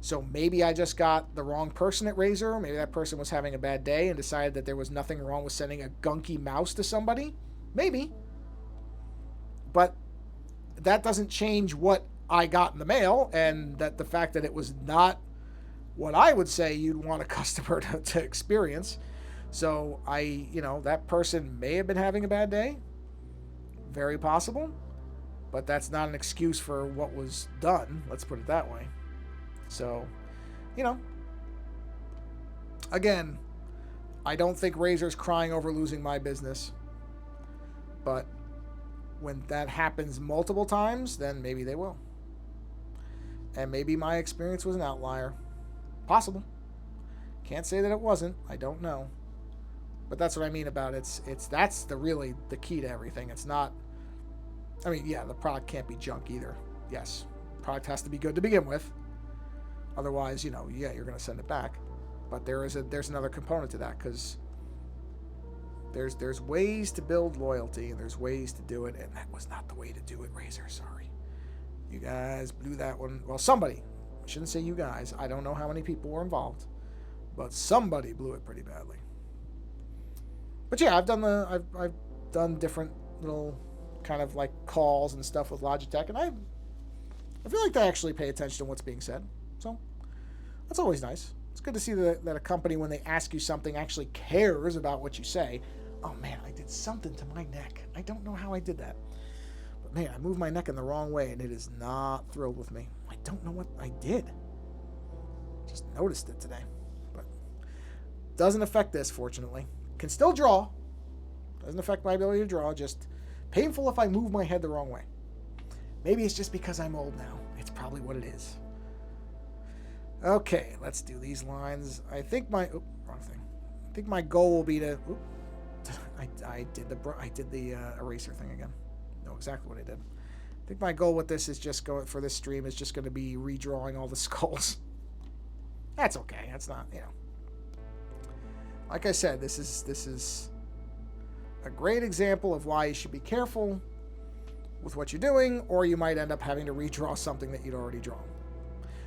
So maybe I just got the wrong person at Razer. Maybe that person was having a bad day and decided that there was nothing wrong with sending a gunky mouse to somebody. Maybe. But that doesn't change what I got in the mail, and that the fact that it was not what I would say you'd want a customer to experience. So that person may have been having a bad day. Very possible. But that's not an excuse for what was done. Let's put it that way. So, again, I don't think Razer's crying over losing my business. But when that happens multiple times, then maybe they will. And maybe my experience was an outlier. Possible. Can't say that it wasn't. I don't know. But that's what I mean about that's really the key to everything. It's not, I mean, yeah, the product can't be junk either. Yes. The product has to be good to begin with. Otherwise, you're going to send it back. But there's another component to that, because there's ways to build loyalty, and there's ways to do it, and that was not the way to do it, Razer. Sorry. You guys blew that one. Well, somebody. I shouldn't say you guys. I don't know how many people were involved, but somebody blew it pretty badly. But yeah, I've done different little kind of like calls and stuff with Logitech, and I feel like they actually pay attention to what's being said. So that's always nice. It's good to see that a company, when they ask you something, actually cares about what you say. Oh man, I did something to my neck. I don't know how I did that. But man, I moved my neck in the wrong way, and it is not thrilled with me. I don't know what I did. Just noticed it today. But doesn't affect this, fortunately. Can still draw. Doesn't affect my ability to draw. Just painful if I move my head the wrong way. Maybe it's just because I'm old now. It's probably what it is. Okay, let's do these lines. I think wrong thing. I think my goal will be to. I did the eraser thing again. Know exactly what I did. I think my goal with this is just for this stream is just going to be redrawing all the skulls. That's okay. That's not, Like I said, this is a great example of why you should be careful with what you're doing, or you might end up having to redraw something that you'd already drawn.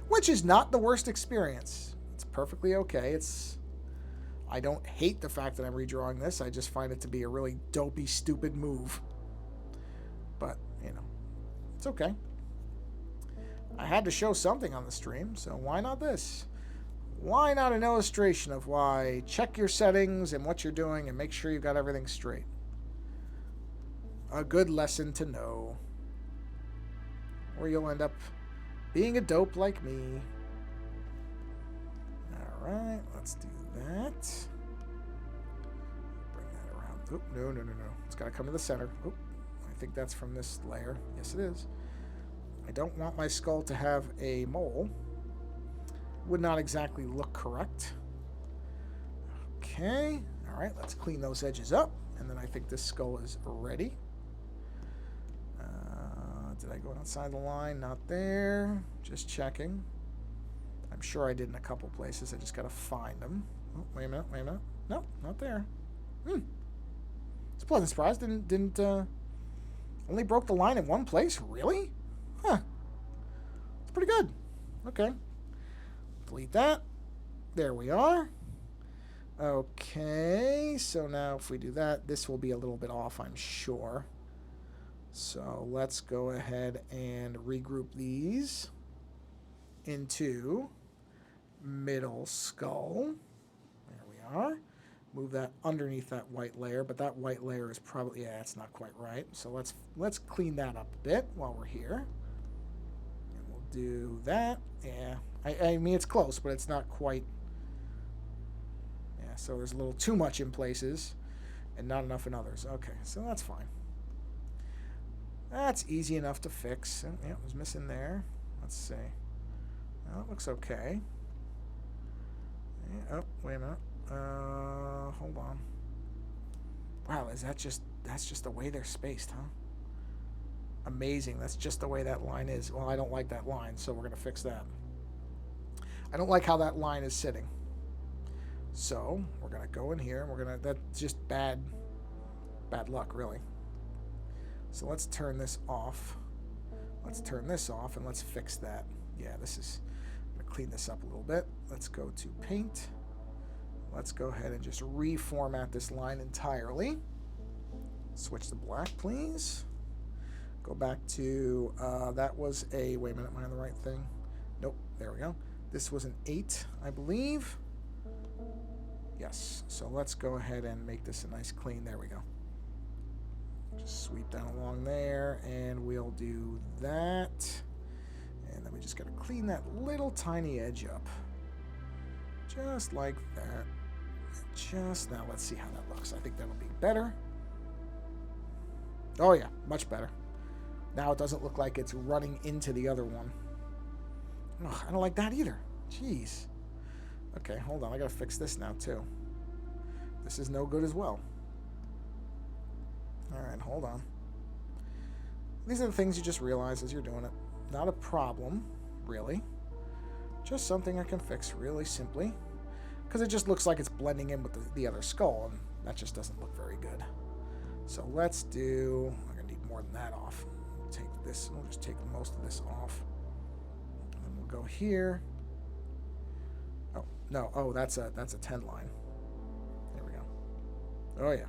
Which is not the worst experience. It's perfectly okay. I don't hate the fact that I'm redrawing this. I just find it to be a really dopey, stupid move. But, it's okay. I had to show something on the stream, so why not this? Why not an illustration of why check your settings and what you're doing and make sure you've got everything straight? A good lesson to know. Or you'll end up being a dope like me. Alright, let's do that. Bring that around. Oh, no. It's got to come to the center. Oh, I think that's from this layer. Yes, it is. I don't want my skull to have a mole. Would not exactly look correct. Okay. Alright, let's clean those edges up. And then I think this skull is ready. Did I go outside the line? Not there. Just checking. I'm sure I did in a couple places. I just got to find them. Oh, wait a minute. Nope, not there. It's a pleasant surprise. Didn't only broke the line in one place? Really? Huh. It's pretty good. Okay. Delete that. There we are. Okay, so now if we do that, this will be a little bit off, I'm sure. So let's go ahead and regroup these into middle skull. There we are. Move that underneath that white layer, but that white layer is probably, yeah, it's not quite right. So let's clean that up a bit while we're here. And we'll do that. Yeah, I mean, it's close, but it's not quite. Yeah, so there's a little too much in places and not enough in others. Okay, so that's fine. That's easy enough to fix. Yeah, it was missing there. Let's see. Well, it looks okay. Yeah, oh, wait a minute. Hold on. Wow, that's just the way they're spaced, huh? Amazing. That's just the way that line is. Well, I don't like that line, so we're going to fix that. I don't like how that line is sitting. So, we're going to go in here, and we're going to... That's just bad luck, really. So let's turn this off. Let's turn this off, and let's fix that. Yeah, this is... I'm going to clean this up a little bit. Let's go to Paint. Let's go ahead and just reformat this line entirely. Switch to black, please. Go back to, that was a, wait a minute, am I on the right thing? Nope, there we go. This was an 8, I believe. Yes, so let's go ahead and make this a nice clean, there we go. Just sweep that along there, and we'll do that. And then we just gotta clean that little tiny edge up. Just like that. Just now, let's see how that looks. I think that'll be better. Oh yeah, much better. Now it doesn't look like it's running into the other one. Ugh, I don't like that either. Jeez. Okay, hold on. I gotta fix this now too. This is no good as well. Alright, hold on. These are the things you just realize as you're doing it. Not a problem, really. Just something I can fix really simply. Because it just looks like it's blending in with the other skull, and that just doesn't look very good. So let's do... I'm going to need more than that off. We'll take this, we'll just take most of this off. And then we'll go here. Oh, no. Oh, that's a 10 line. There we go. Oh, yeah.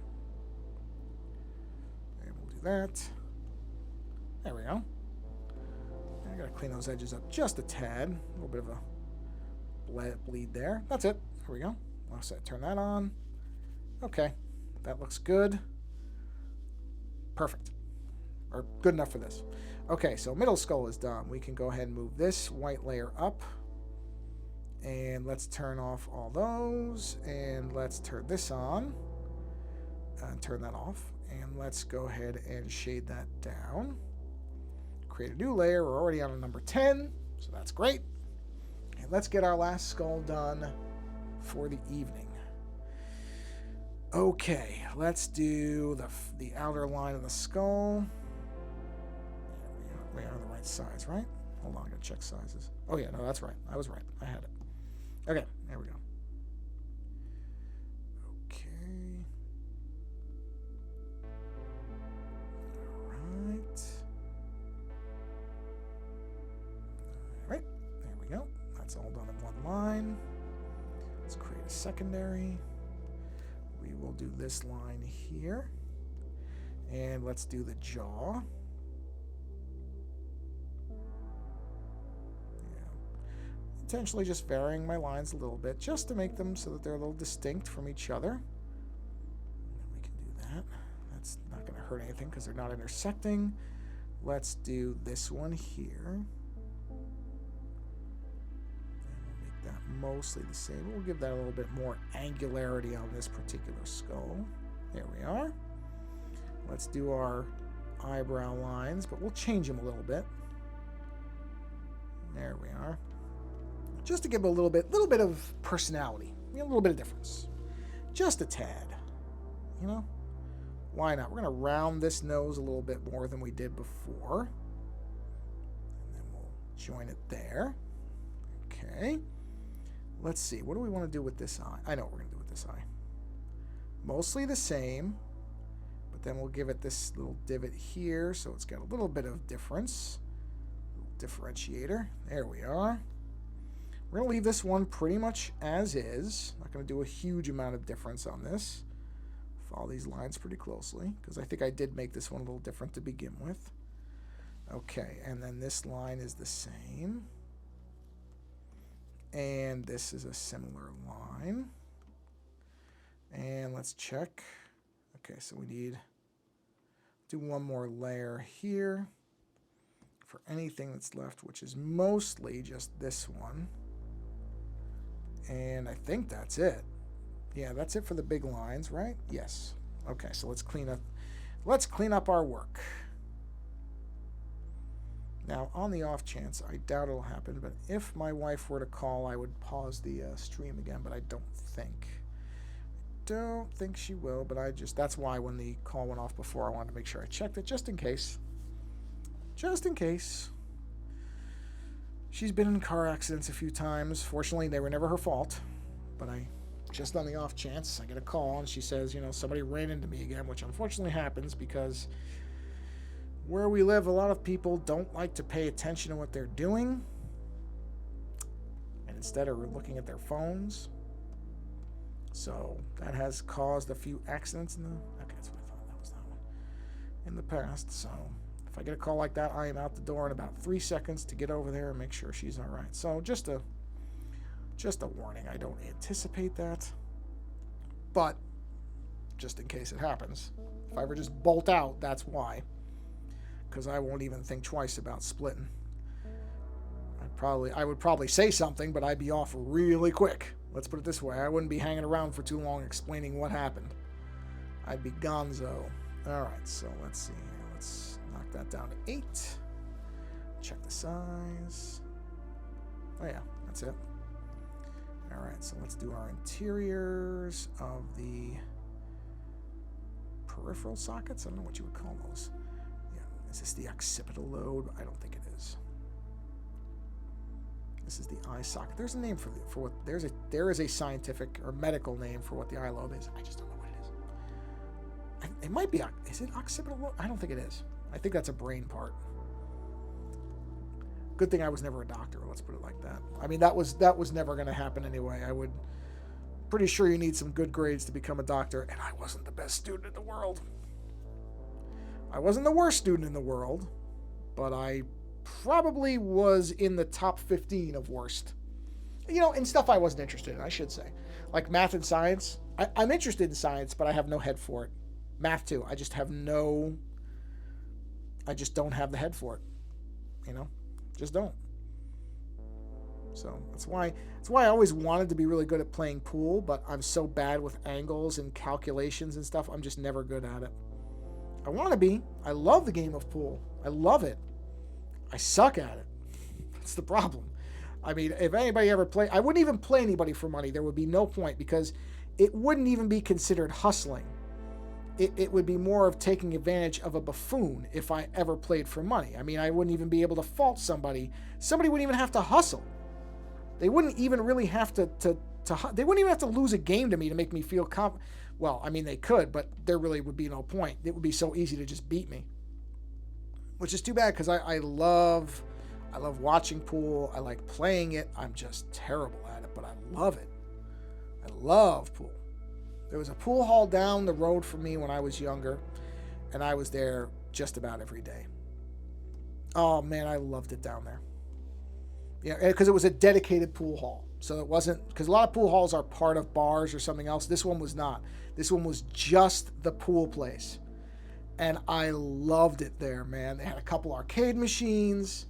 And we'll do that. There we go. I got to clean those edges up just a tad. A little bit of a bleed there. That's it. Here we go. I'll turn that on. Okay. That looks good. Perfect. Or good enough for this. Okay, so middle skull is done. We can go ahead and move this white layer up. And let's turn off all those. And let's turn this on. And turn that off. And let's go ahead and shade that down. Create a new layer. We're already on a number 10. So that's great. And let's get our last skull done for the evening. Okay, let's do the outer line of the skull. We are the right size, right? Hold on, I gotta check sizes. Oh yeah, no, that's right. I was right. I had it. Okay, there we go. Okay. All right, there we go. That's all done in one line. Let's create a secondary. We will do this line here. And let's do the jaw. Yeah. Intentionally just varying my lines a little bit, just to make them so that they're a little distinct from each other. And we can do that. That's not going to hurt anything because they're not intersecting. Let's do this one here. Mostly the same. We'll give that a little bit more angularity on this particular skull. There we are. Let's do our eyebrow lines, but we'll change them a little bit. There we are. Just to give a little bit of personality, a little bit of difference. Just a tad. You know? Why not? We're going to round this nose a little bit more than we did before. And then we'll join it there. Okay. Let's see. What do we want to do with this eye? I know what we're going to do with this eye. Mostly the same, but then we'll give it this little divot here, so it's got a little bit of difference. differentiator. There we are. We're going to leave this one pretty much as is. Not going to do a huge amount of difference on this. Follow these lines pretty closely, because I think I did make this one a little different to begin with. Okay, and then this line is the same. And this is a similar line. And let's check. Okay, so we need to do one more layer here for anything that's left, which is mostly just this one. And I think that's it. Yeah, that's it for the big lines, right? Yes. Okay, so let's clean up our work. Now, on the off chance, I doubt it'll happen, but if my wife were to call, I would pause the stream again, but I don't think she will, but that's why when the call went off before, I wanted to make sure I checked it, just in case. Just in case. She's been in car accidents a few times. Fortunately, they were never her fault, but just on the off chance, I get a call, and she says, somebody ran into me again, which unfortunately happens because where we live, a lot of people don't like to pay attention to what they're doing, and instead are looking at their phones. So that has caused a few accidents okay, that's what I thought. That was that one. In the past. So if I get a call like that, I am out the door in about 3 seconds to get over there and make sure she's all right. So just a warning. I don't anticipate that, but just in case it happens. If I ever just bolt out, that's why. Because I won't even think twice about splitting. I would probably say something, but I'd be off really quick. Let's put it this way. I wouldn't be hanging around for too long explaining what happened. I'd be gonzo. All right, so let's see here. Let's knock that down to 8. Check the size. Oh, yeah, that's it. All right, so let's do our interiors of the peripheral sockets. I don't know what you would call those. Yeah, is this the occipital lobe? I don't think it is. This is the eye socket. There's a name for what there is a scientific or medical name for what the eye lobe is. I just don't know what it is. It might be. Is it occipital lobe? I don't think it is. I think that's a brain part. Good thing I was never a doctor. Let's put it like that. I mean, that was never going to happen anyway. Pretty sure you need some good grades to become a doctor, and I wasn't the best student in the world. I wasn't the worst student in the world, but I probably was in the top 15 of worst. In stuff I wasn't interested in, I should say. Like math and science. I'm interested in science, but I have no head for it. Math too. I just don't have the head for it. Just don't. So that's why I always wanted to be really good at playing pool, but I'm so bad with angles and calculations and stuff, I'm just never good at it. I want to be. I love the game of pool. I love it. I suck at it. That's the problem. I mean, if anybody ever play, I wouldn't even play anybody for money. There would be no point because it wouldn't even be considered hustling. It would be more of taking advantage of a buffoon if I ever played for money. I mean, I wouldn't even be able to fault somebody. Somebody wouldn't even have to hustle. They wouldn't even really have to they wouldn't even have to lose a game to me to make me feel well, I mean, they could, but there really would be no point. It would be so easy to just beat me. Which is too bad because I love watching pool. I like playing it. I'm just terrible at it, but I love it. I love pool. There was a pool hall down the road from me when I was younger, and I was there just about every day. Oh, man, I loved it down there. Yeah, because it was a dedicated pool hall. So it wasn't, because a lot of pool halls are part of bars or something else. This one was not. This one was just the pool place. And I loved it there, man. They had a couple arcade machines.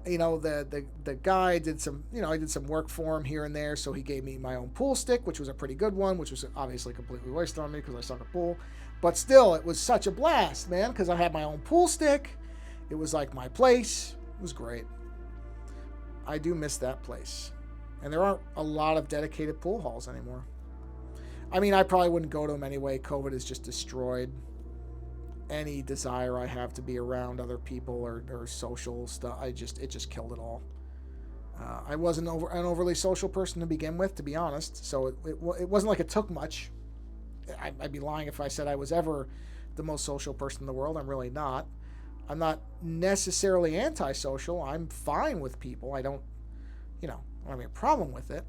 The guy did some, I did some work for him here and there. So he gave me my own pool stick, which was a pretty good one, which was obviously completely wasted on me because I suck at pool. But still, it was such a blast, man, because I had my own pool stick. It was like my place. It was great. I do miss that place. And there aren't a lot of dedicated pool halls anymore. I mean, I probably wouldn't go to them anyway. COVID has just destroyed any desire I have to be around other people or social stuff. It just killed it all. I wasn't an overly social person to begin with, to be honest. So it wasn't like it took much. I'd be lying if I said I was ever the most social person in the world. I'm really not. I'm not necessarily antisocial. I'm fine with people. I don't have a problem with it.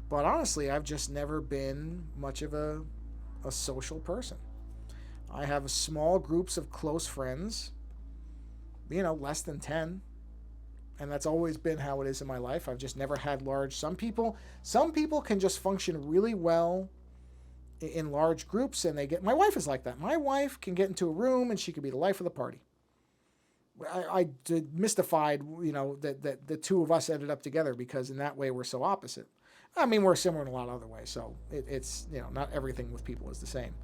But honestly, I've just never been much of a social person. I have small groups of close friends, less than 10. And that's always been how it is in my life. I've just never had large. Some people can just function really well in large groups, and my wife is like that. My wife can get into a room and she could be the life of the party. I mystified, that the two of us ended up together, because in that way we're so opposite. I mean, we're similar in a lot of other ways, so it's not everything with people is the same.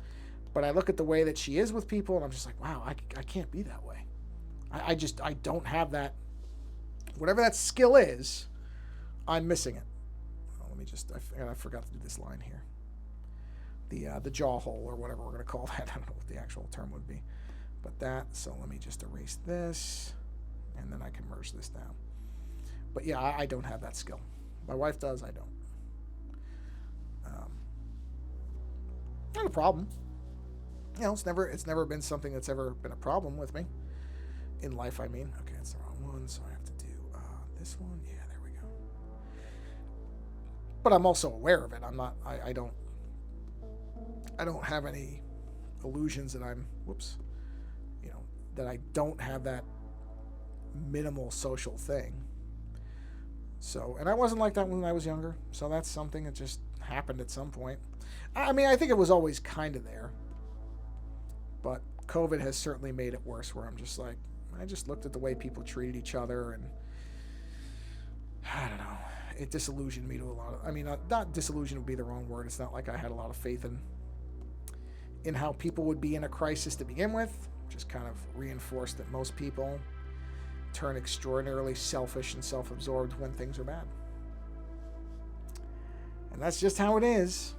But I look at the way that she is with people, and I'm just like, wow, I can't be that way. I don't have that. Whatever that skill is, I'm missing it. Let me just, I forgot to do this line here. The jaw hole, or whatever we're going to call that. I don't know what the actual term would be. But so let me just erase this, and then I can merge this down. But yeah, I don't have that skill. My wife does, I don't. Not a problem. It's never been something that's ever been a problem with me. In life, I mean. Okay, that's the wrong one, so I have to do this one. Yeah, there we go. But I'm also aware of it. I'm not, I don't have any illusions that that I don't have that minimal social thing. So, and I wasn't like that when I was younger. So that's something that just happened at some point. I mean, I think it was always kind of there. But COVID has certainly made it worse, where I'm just like, I just looked at the way people treated each other, and I don't know. It disillusioned me to a lot of, not disillusion would be the wrong word. It's not like I had a lot of faith in how people would be in a crisis to begin with. Just kind of reinforced that most people turn extraordinarily selfish and self-absorbed when things are bad. And that's just how it is.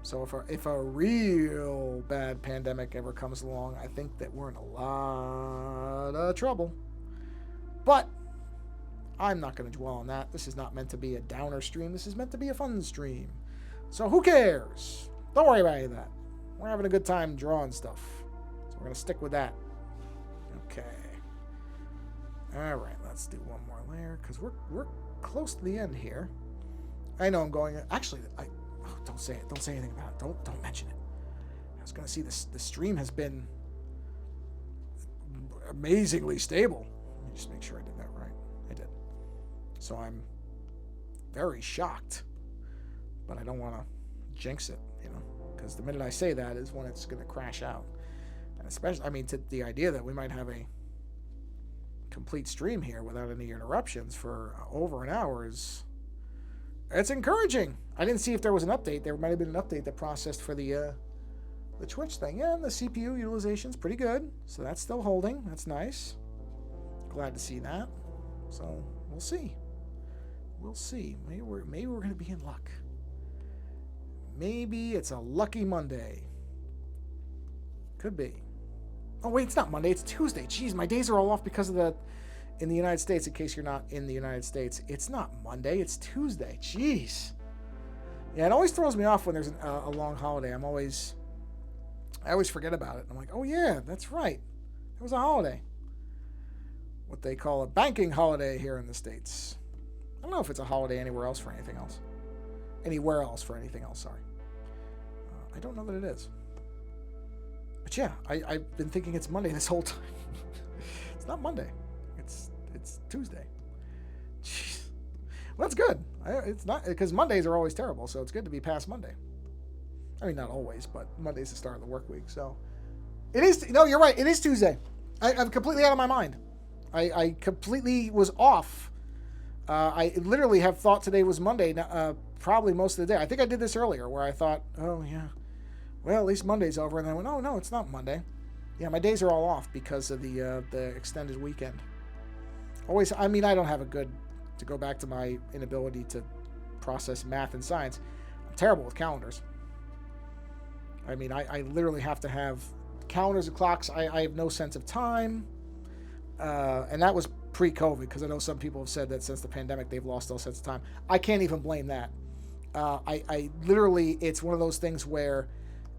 So if a real bad pandemic ever comes along, I think that we're in a lot of trouble. But I'm not going to dwell on that. This is not meant to be a downer stream. This is meant to be a fun stream. So who cares? Don't worry about any of that. We're having a good time drawing stuff. So we're going to stick with that. Okay. All right, let's do one more layer, because we're close to the end here. I know I'm going... Actually, don't say it. Don't say anything about it. Don't mention it. I was going to see the stream has been amazingly stable. Let me just make sure I did that right. I did. So I'm very shocked, but I don't want to jinx it, because the minute I say that is when it's going to crash out. And especially, to the idea that we might have a complete stream here without any interruptions for over an hour it's encouraging. I didn't see if there was an update. There might have been an update that processed for the Twitch thing. Yeah, and the CPU utilization's pretty good, so that's still holding. That's nice. Glad to see that. So we'll see. We'll see. Maybe we're going to be in luck. Maybe it's a lucky Monday. Could be. Oh wait, it's not Monday. It's Tuesday. Jeez, my days are all off because of in the United States, in case you're not in the United States, it's not Monday, it's Tuesday. Jeez. Yeah, it always throws me off when there's a long holiday. I always forget about it. I'm like, oh yeah, that's right. It was a holiday. What they call a banking holiday here in the States. I don't know if it's a holiday anywhere else for anything else. Anywhere else for anything else, sorry. I don't know that it is. But yeah, I've been thinking it's Monday this whole time. It's not Monday. It's Tuesday. Jeez. Well, that's good. It's not, because Mondays are always terrible, so it's good to be past Monday. I mean, not always, but Monday's the start of the work week, so it is. No, you're right. It is Tuesday. I'm completely out of my mind. I completely was off. I literally have thought today was Monday. Probably most of the day. I think I did this earlier, where I thought, oh yeah, well at least Monday's over, and I went, oh no, it's not Monday. Yeah, my days are all off because of the extended weekend. Always, I don't have to go back to my inability to process math and science. I'm terrible with calendars. I literally have to have calendars and clocks. I have no sense of time. And that was pre-COVID, because I know some people have said that since the pandemic they've lost all sense of time. I can't even blame that. I literally, it's one of those things where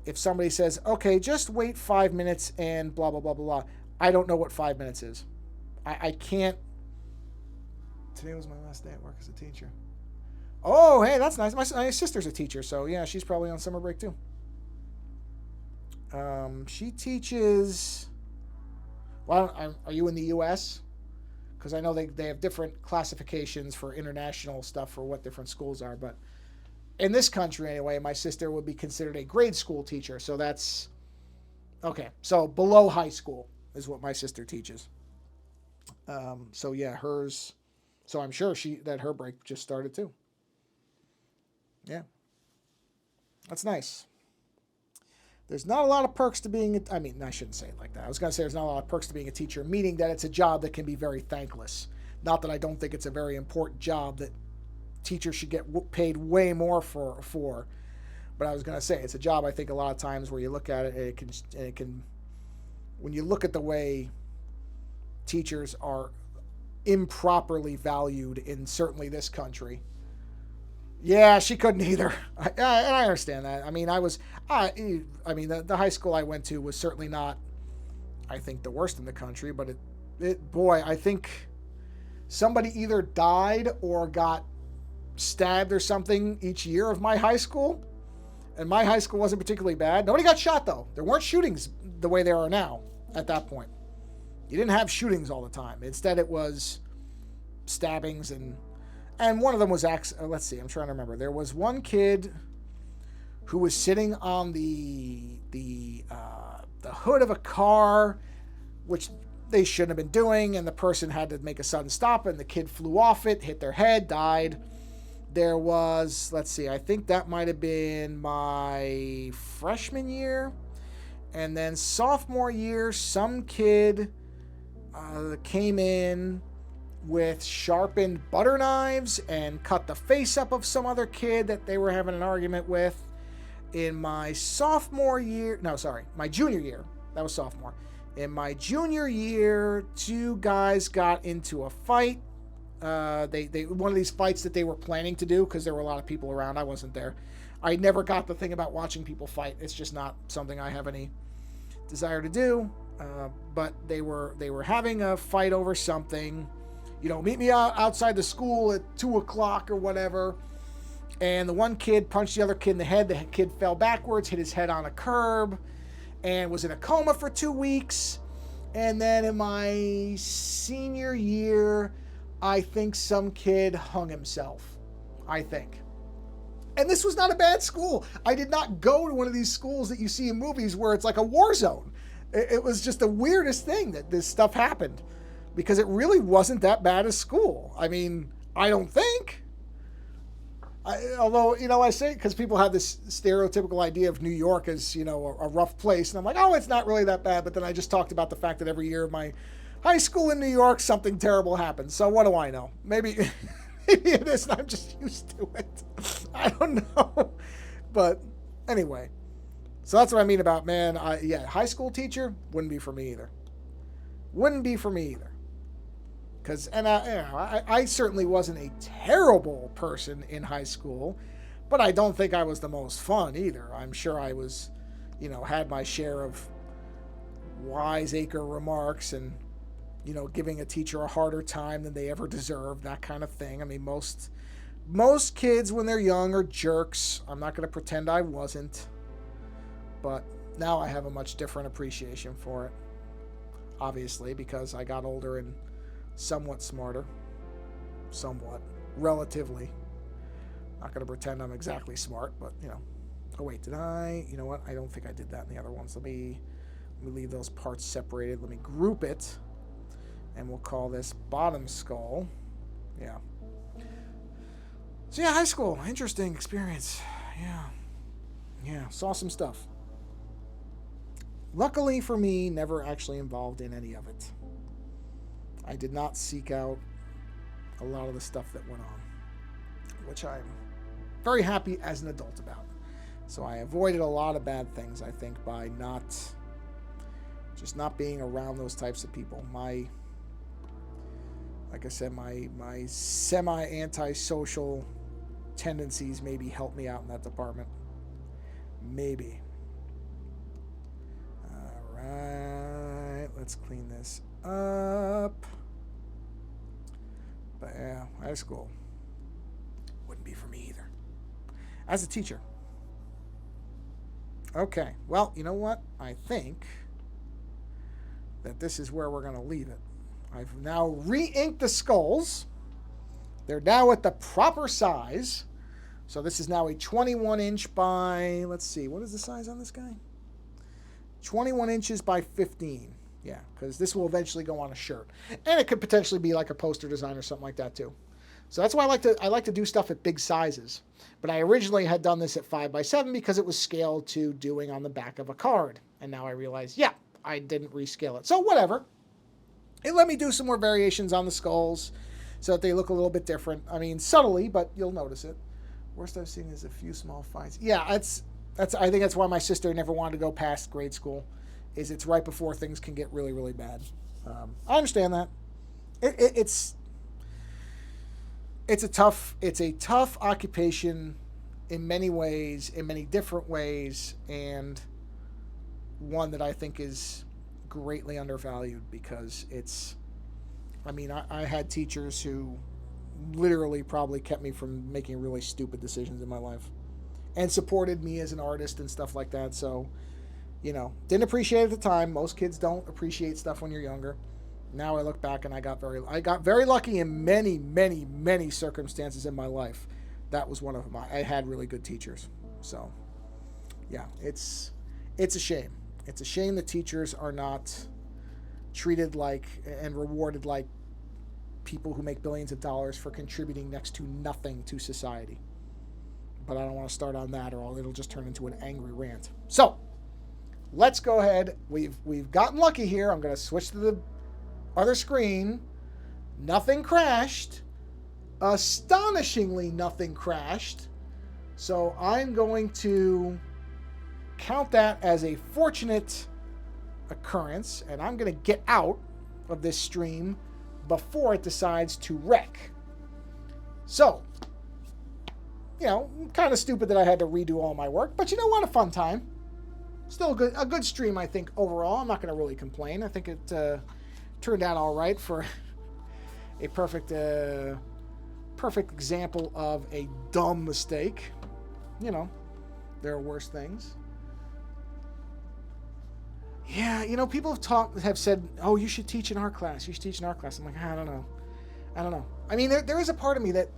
if somebody says, okay, just wait 5 minutes and blah, blah, blah, blah, blah, I don't know what 5 minutes is. I can't. Today was my last day at work as a teacher. Oh, hey, that's nice. My sister's a teacher, so yeah, she's probably on summer break too. She teaches. Well, are you in the U.S.? Because I know they have different classifications for international stuff for what different schools are. But in this country, anyway, my sister would be considered a grade school teacher. So that's okay. So below high school is what my sister teaches. So yeah, hers. So I'm sure that her break just started too. Yeah, that's nice. There's not a lot of perks to being. I mean, I shouldn't say it like that. I was going to say there's not a lot of perks to being a teacher, meaning that it's a job that can be very thankless. Not that I don't think it's a very important job that teachers should get paid way more for. But I was going to say it's a job I think a lot of times where you look at it, it can when you look at the way teachers are improperly valued in certainly this country. Yeah, she couldn't either. I understand that. I mean, the high school I went to was certainly not, I think, the worst in the country, but boy, I think somebody either died or got stabbed or something each year of my high school. And my high school wasn't particularly bad. Nobody got shot, though. There weren't shootings the way there are now at that point. You didn't have shootings all the time. Instead, it was stabbings and one of them was let's see, I'm trying to remember. There was one kid who was sitting on the hood of a car, which they shouldn't have been doing, and the person had to make a sudden stop, and the kid flew off it, hit their head, died. There was, let's see, I think that might have been my freshman year, and then sophomore year, some kid came in with sharpened butter knives and cut the face up of some other kid that they were having an argument with. In my junior year, that was sophomore. In my junior year, two guys got into a fight. They one of these fights that they were planning to do because there were a lot of people around. I wasn't there. I never got the thing about watching people fight. It's just not something I have any desire to do. But they were having a fight over something. Meet me outside the school at 2:00 or whatever. And the one kid punched the other kid in the head. The kid fell backwards, hit his head on a curb, and was in a coma for 2 weeks. And then in my senior year, I think some kid hung himself. I think. And this was not a bad school. I did not go to one of these schools that you see in movies where it's like a war zone. It was just the weirdest thing that this stuff happened. Because it really wasn't that bad a school. I mean, I don't think. Although, I say, because people have this stereotypical idea of New York as, a rough place. And I'm like, oh, it's not really that bad. But then I just talked about the fact that every year of my high school in New York, something terrible happens. So what do I know? Maybe it is, and I'm just used to it. I don't know. But anyway, so that's what I mean about, man, high school teacher wouldn't be for me either. Wouldn't be for me either. Because, and I certainly wasn't a terrible person in high school, but I don't think I was the most fun either. I'm sure I was, had my share of wiseacre remarks and, giving a teacher a harder time than they ever deserved, that kind of thing. I mean, most kids when they're young are jerks. I'm not going to pretend I wasn't, but now I have a much different appreciation for it, obviously, because I got older and somewhat smarter. Relatively. Not going to pretend I'm exactly smart, but, Oh, wait, did I? You know what? I don't think I did that in the other ones. Let me leave those parts separated. Let me group it, and we'll call this bottom skull. Yeah. So, yeah, high school. Interesting experience. Yeah, saw some stuff. Luckily for me, never actually involved in any of it. I did not seek out a lot of the stuff that went on, which I'm very happy as an adult about. So I avoided a lot of bad things, I think, by not being around those types of people. Like I said, my semi-antisocial tendencies maybe helped me out in that department. Maybe. All right, let's clean this up. But yeah, high school wouldn't be for me either. As a teacher. Okay, well, you know what? I think that this is where we're going to leave it. I've now re-inked the skulls. They're now at the proper size. So this is now a 21 inch by, let's see, what is the size on this guy? 21 inches by 15. Yeah, because this will eventually go on a shirt. And it could potentially be like a poster design or something like that too. So that's why I like to do stuff at big sizes. But I originally had done this at 5x7 because it was scaled to doing on the back of a card. And now I realize, yeah, I didn't rescale it. So whatever. It let me do some more variations on the skulls so that they look a little bit different. I mean, subtly, but you'll notice it. Worst I've seen is a few small fights. Yeah, I think that's why my sister never wanted to go past grade school. Is it's right before things can get really, really bad. I understand that. It's a tough occupation in many ways, in many different ways, and one that I think is greatly undervalued because it's. I mean, I had teachers who literally probably kept me from making really stupid decisions in my life, and supported me as an artist and stuff like that. So. Didn't appreciate it at the time. Most kids don't appreciate stuff when you're younger. Now I look back and I got very lucky in many, many, many circumstances in my life. That was one of them. I had really good teachers. So, yeah, it's a shame. It's a shame that teachers are not treated like and rewarded like people who make billions of dollars for contributing next to nothing to society. But I don't want to start on that or it'll just turn into an angry rant. So, let's go ahead. We've gotten lucky here. I'm going to switch to the other screen. Nothing crashed. Astonishingly, nothing crashed. So I'm going to count that as a fortunate occurrence, and I'm going to get out of this stream before it decides to wreck. So, kind of stupid that I had to redo all my work, but you know what? A fun time. Still a good stream, I think, overall. I'm not going to really complain. I think it turned out all right for a perfect example of a dumb mistake. There are worse things. Yeah, people have said, oh, you should teach in art class. You should teach in art class. I'm like, I don't know. I mean, there is a part of me that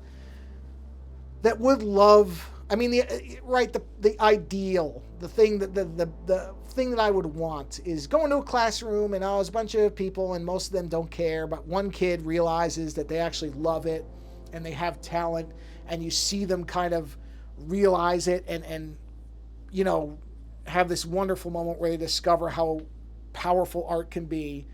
would love. I mean, the ideal, the thing that I would want is go into a classroom and there's a bunch of people and most of them don't care, but one kid realizes that they actually love it and they have talent, and you see them kind of realize it and have this wonderful moment where they discover how powerful art can be.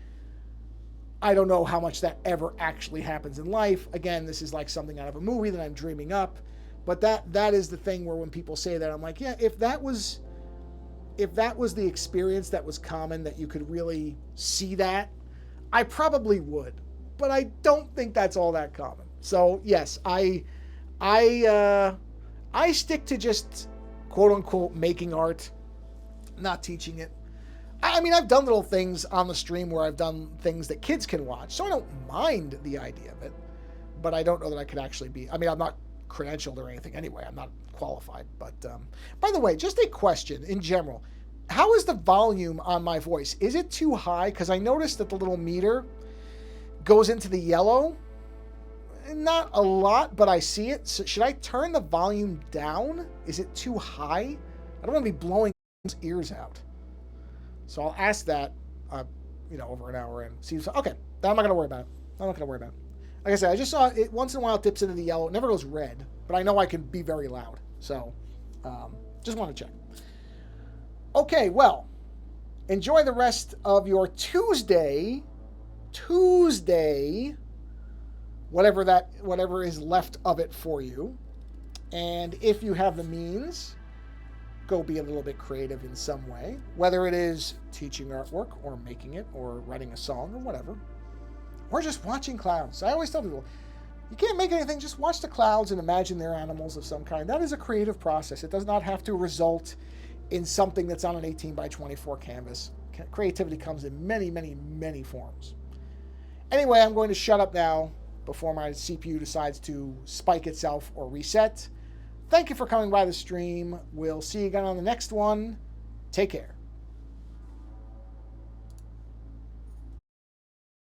I don't know how much that ever actually happens in life. Again, this is like something out of a movie that I'm dreaming up. But that is the thing where when people say that, I'm like, yeah, if that was the experience that was common, that you could really see that, I probably would. But I don't think that's all that common. So yes, I stick to just quote unquote making art, not teaching it. I mean, I've done little things on the stream where I've done things that kids can watch, so I don't mind the idea of it. But I don't know that I could actually be. I mean, I'm not credentialed or anything anyway. I'm not qualified. But by the way, just a question in general. How is the volume on my voice? Is it too high? Because I noticed that the little meter goes into the yellow. Not a lot, but I see it. So should I turn the volume down? Is it too high? I don't want to be blowing ears out. So I'll ask that, over an hour and see. Okay, I'm not going to worry about it. Like I said, I just saw it once in a while it dips into the yellow. It never goes red, but I know I can be very loud. So just want to check. Okay, well, enjoy the rest of your Tuesday, whatever is left of it for you. And if you have the means, go be a little bit creative in some way, whether it is teaching artwork or making it or writing a song or whatever. Or just watching clouds. I always tell people, you can't make anything, just watch the clouds and imagine they're animals of some kind. That is a creative process. It does not have to result in something that's on an 18 by 24 canvas. Creativity comes in many, many, many forms. Anyway, I'm going to shut up now before my CPU decides to spike itself or reset. Thank you for coming by the stream. We'll see you again on the next one. Take care.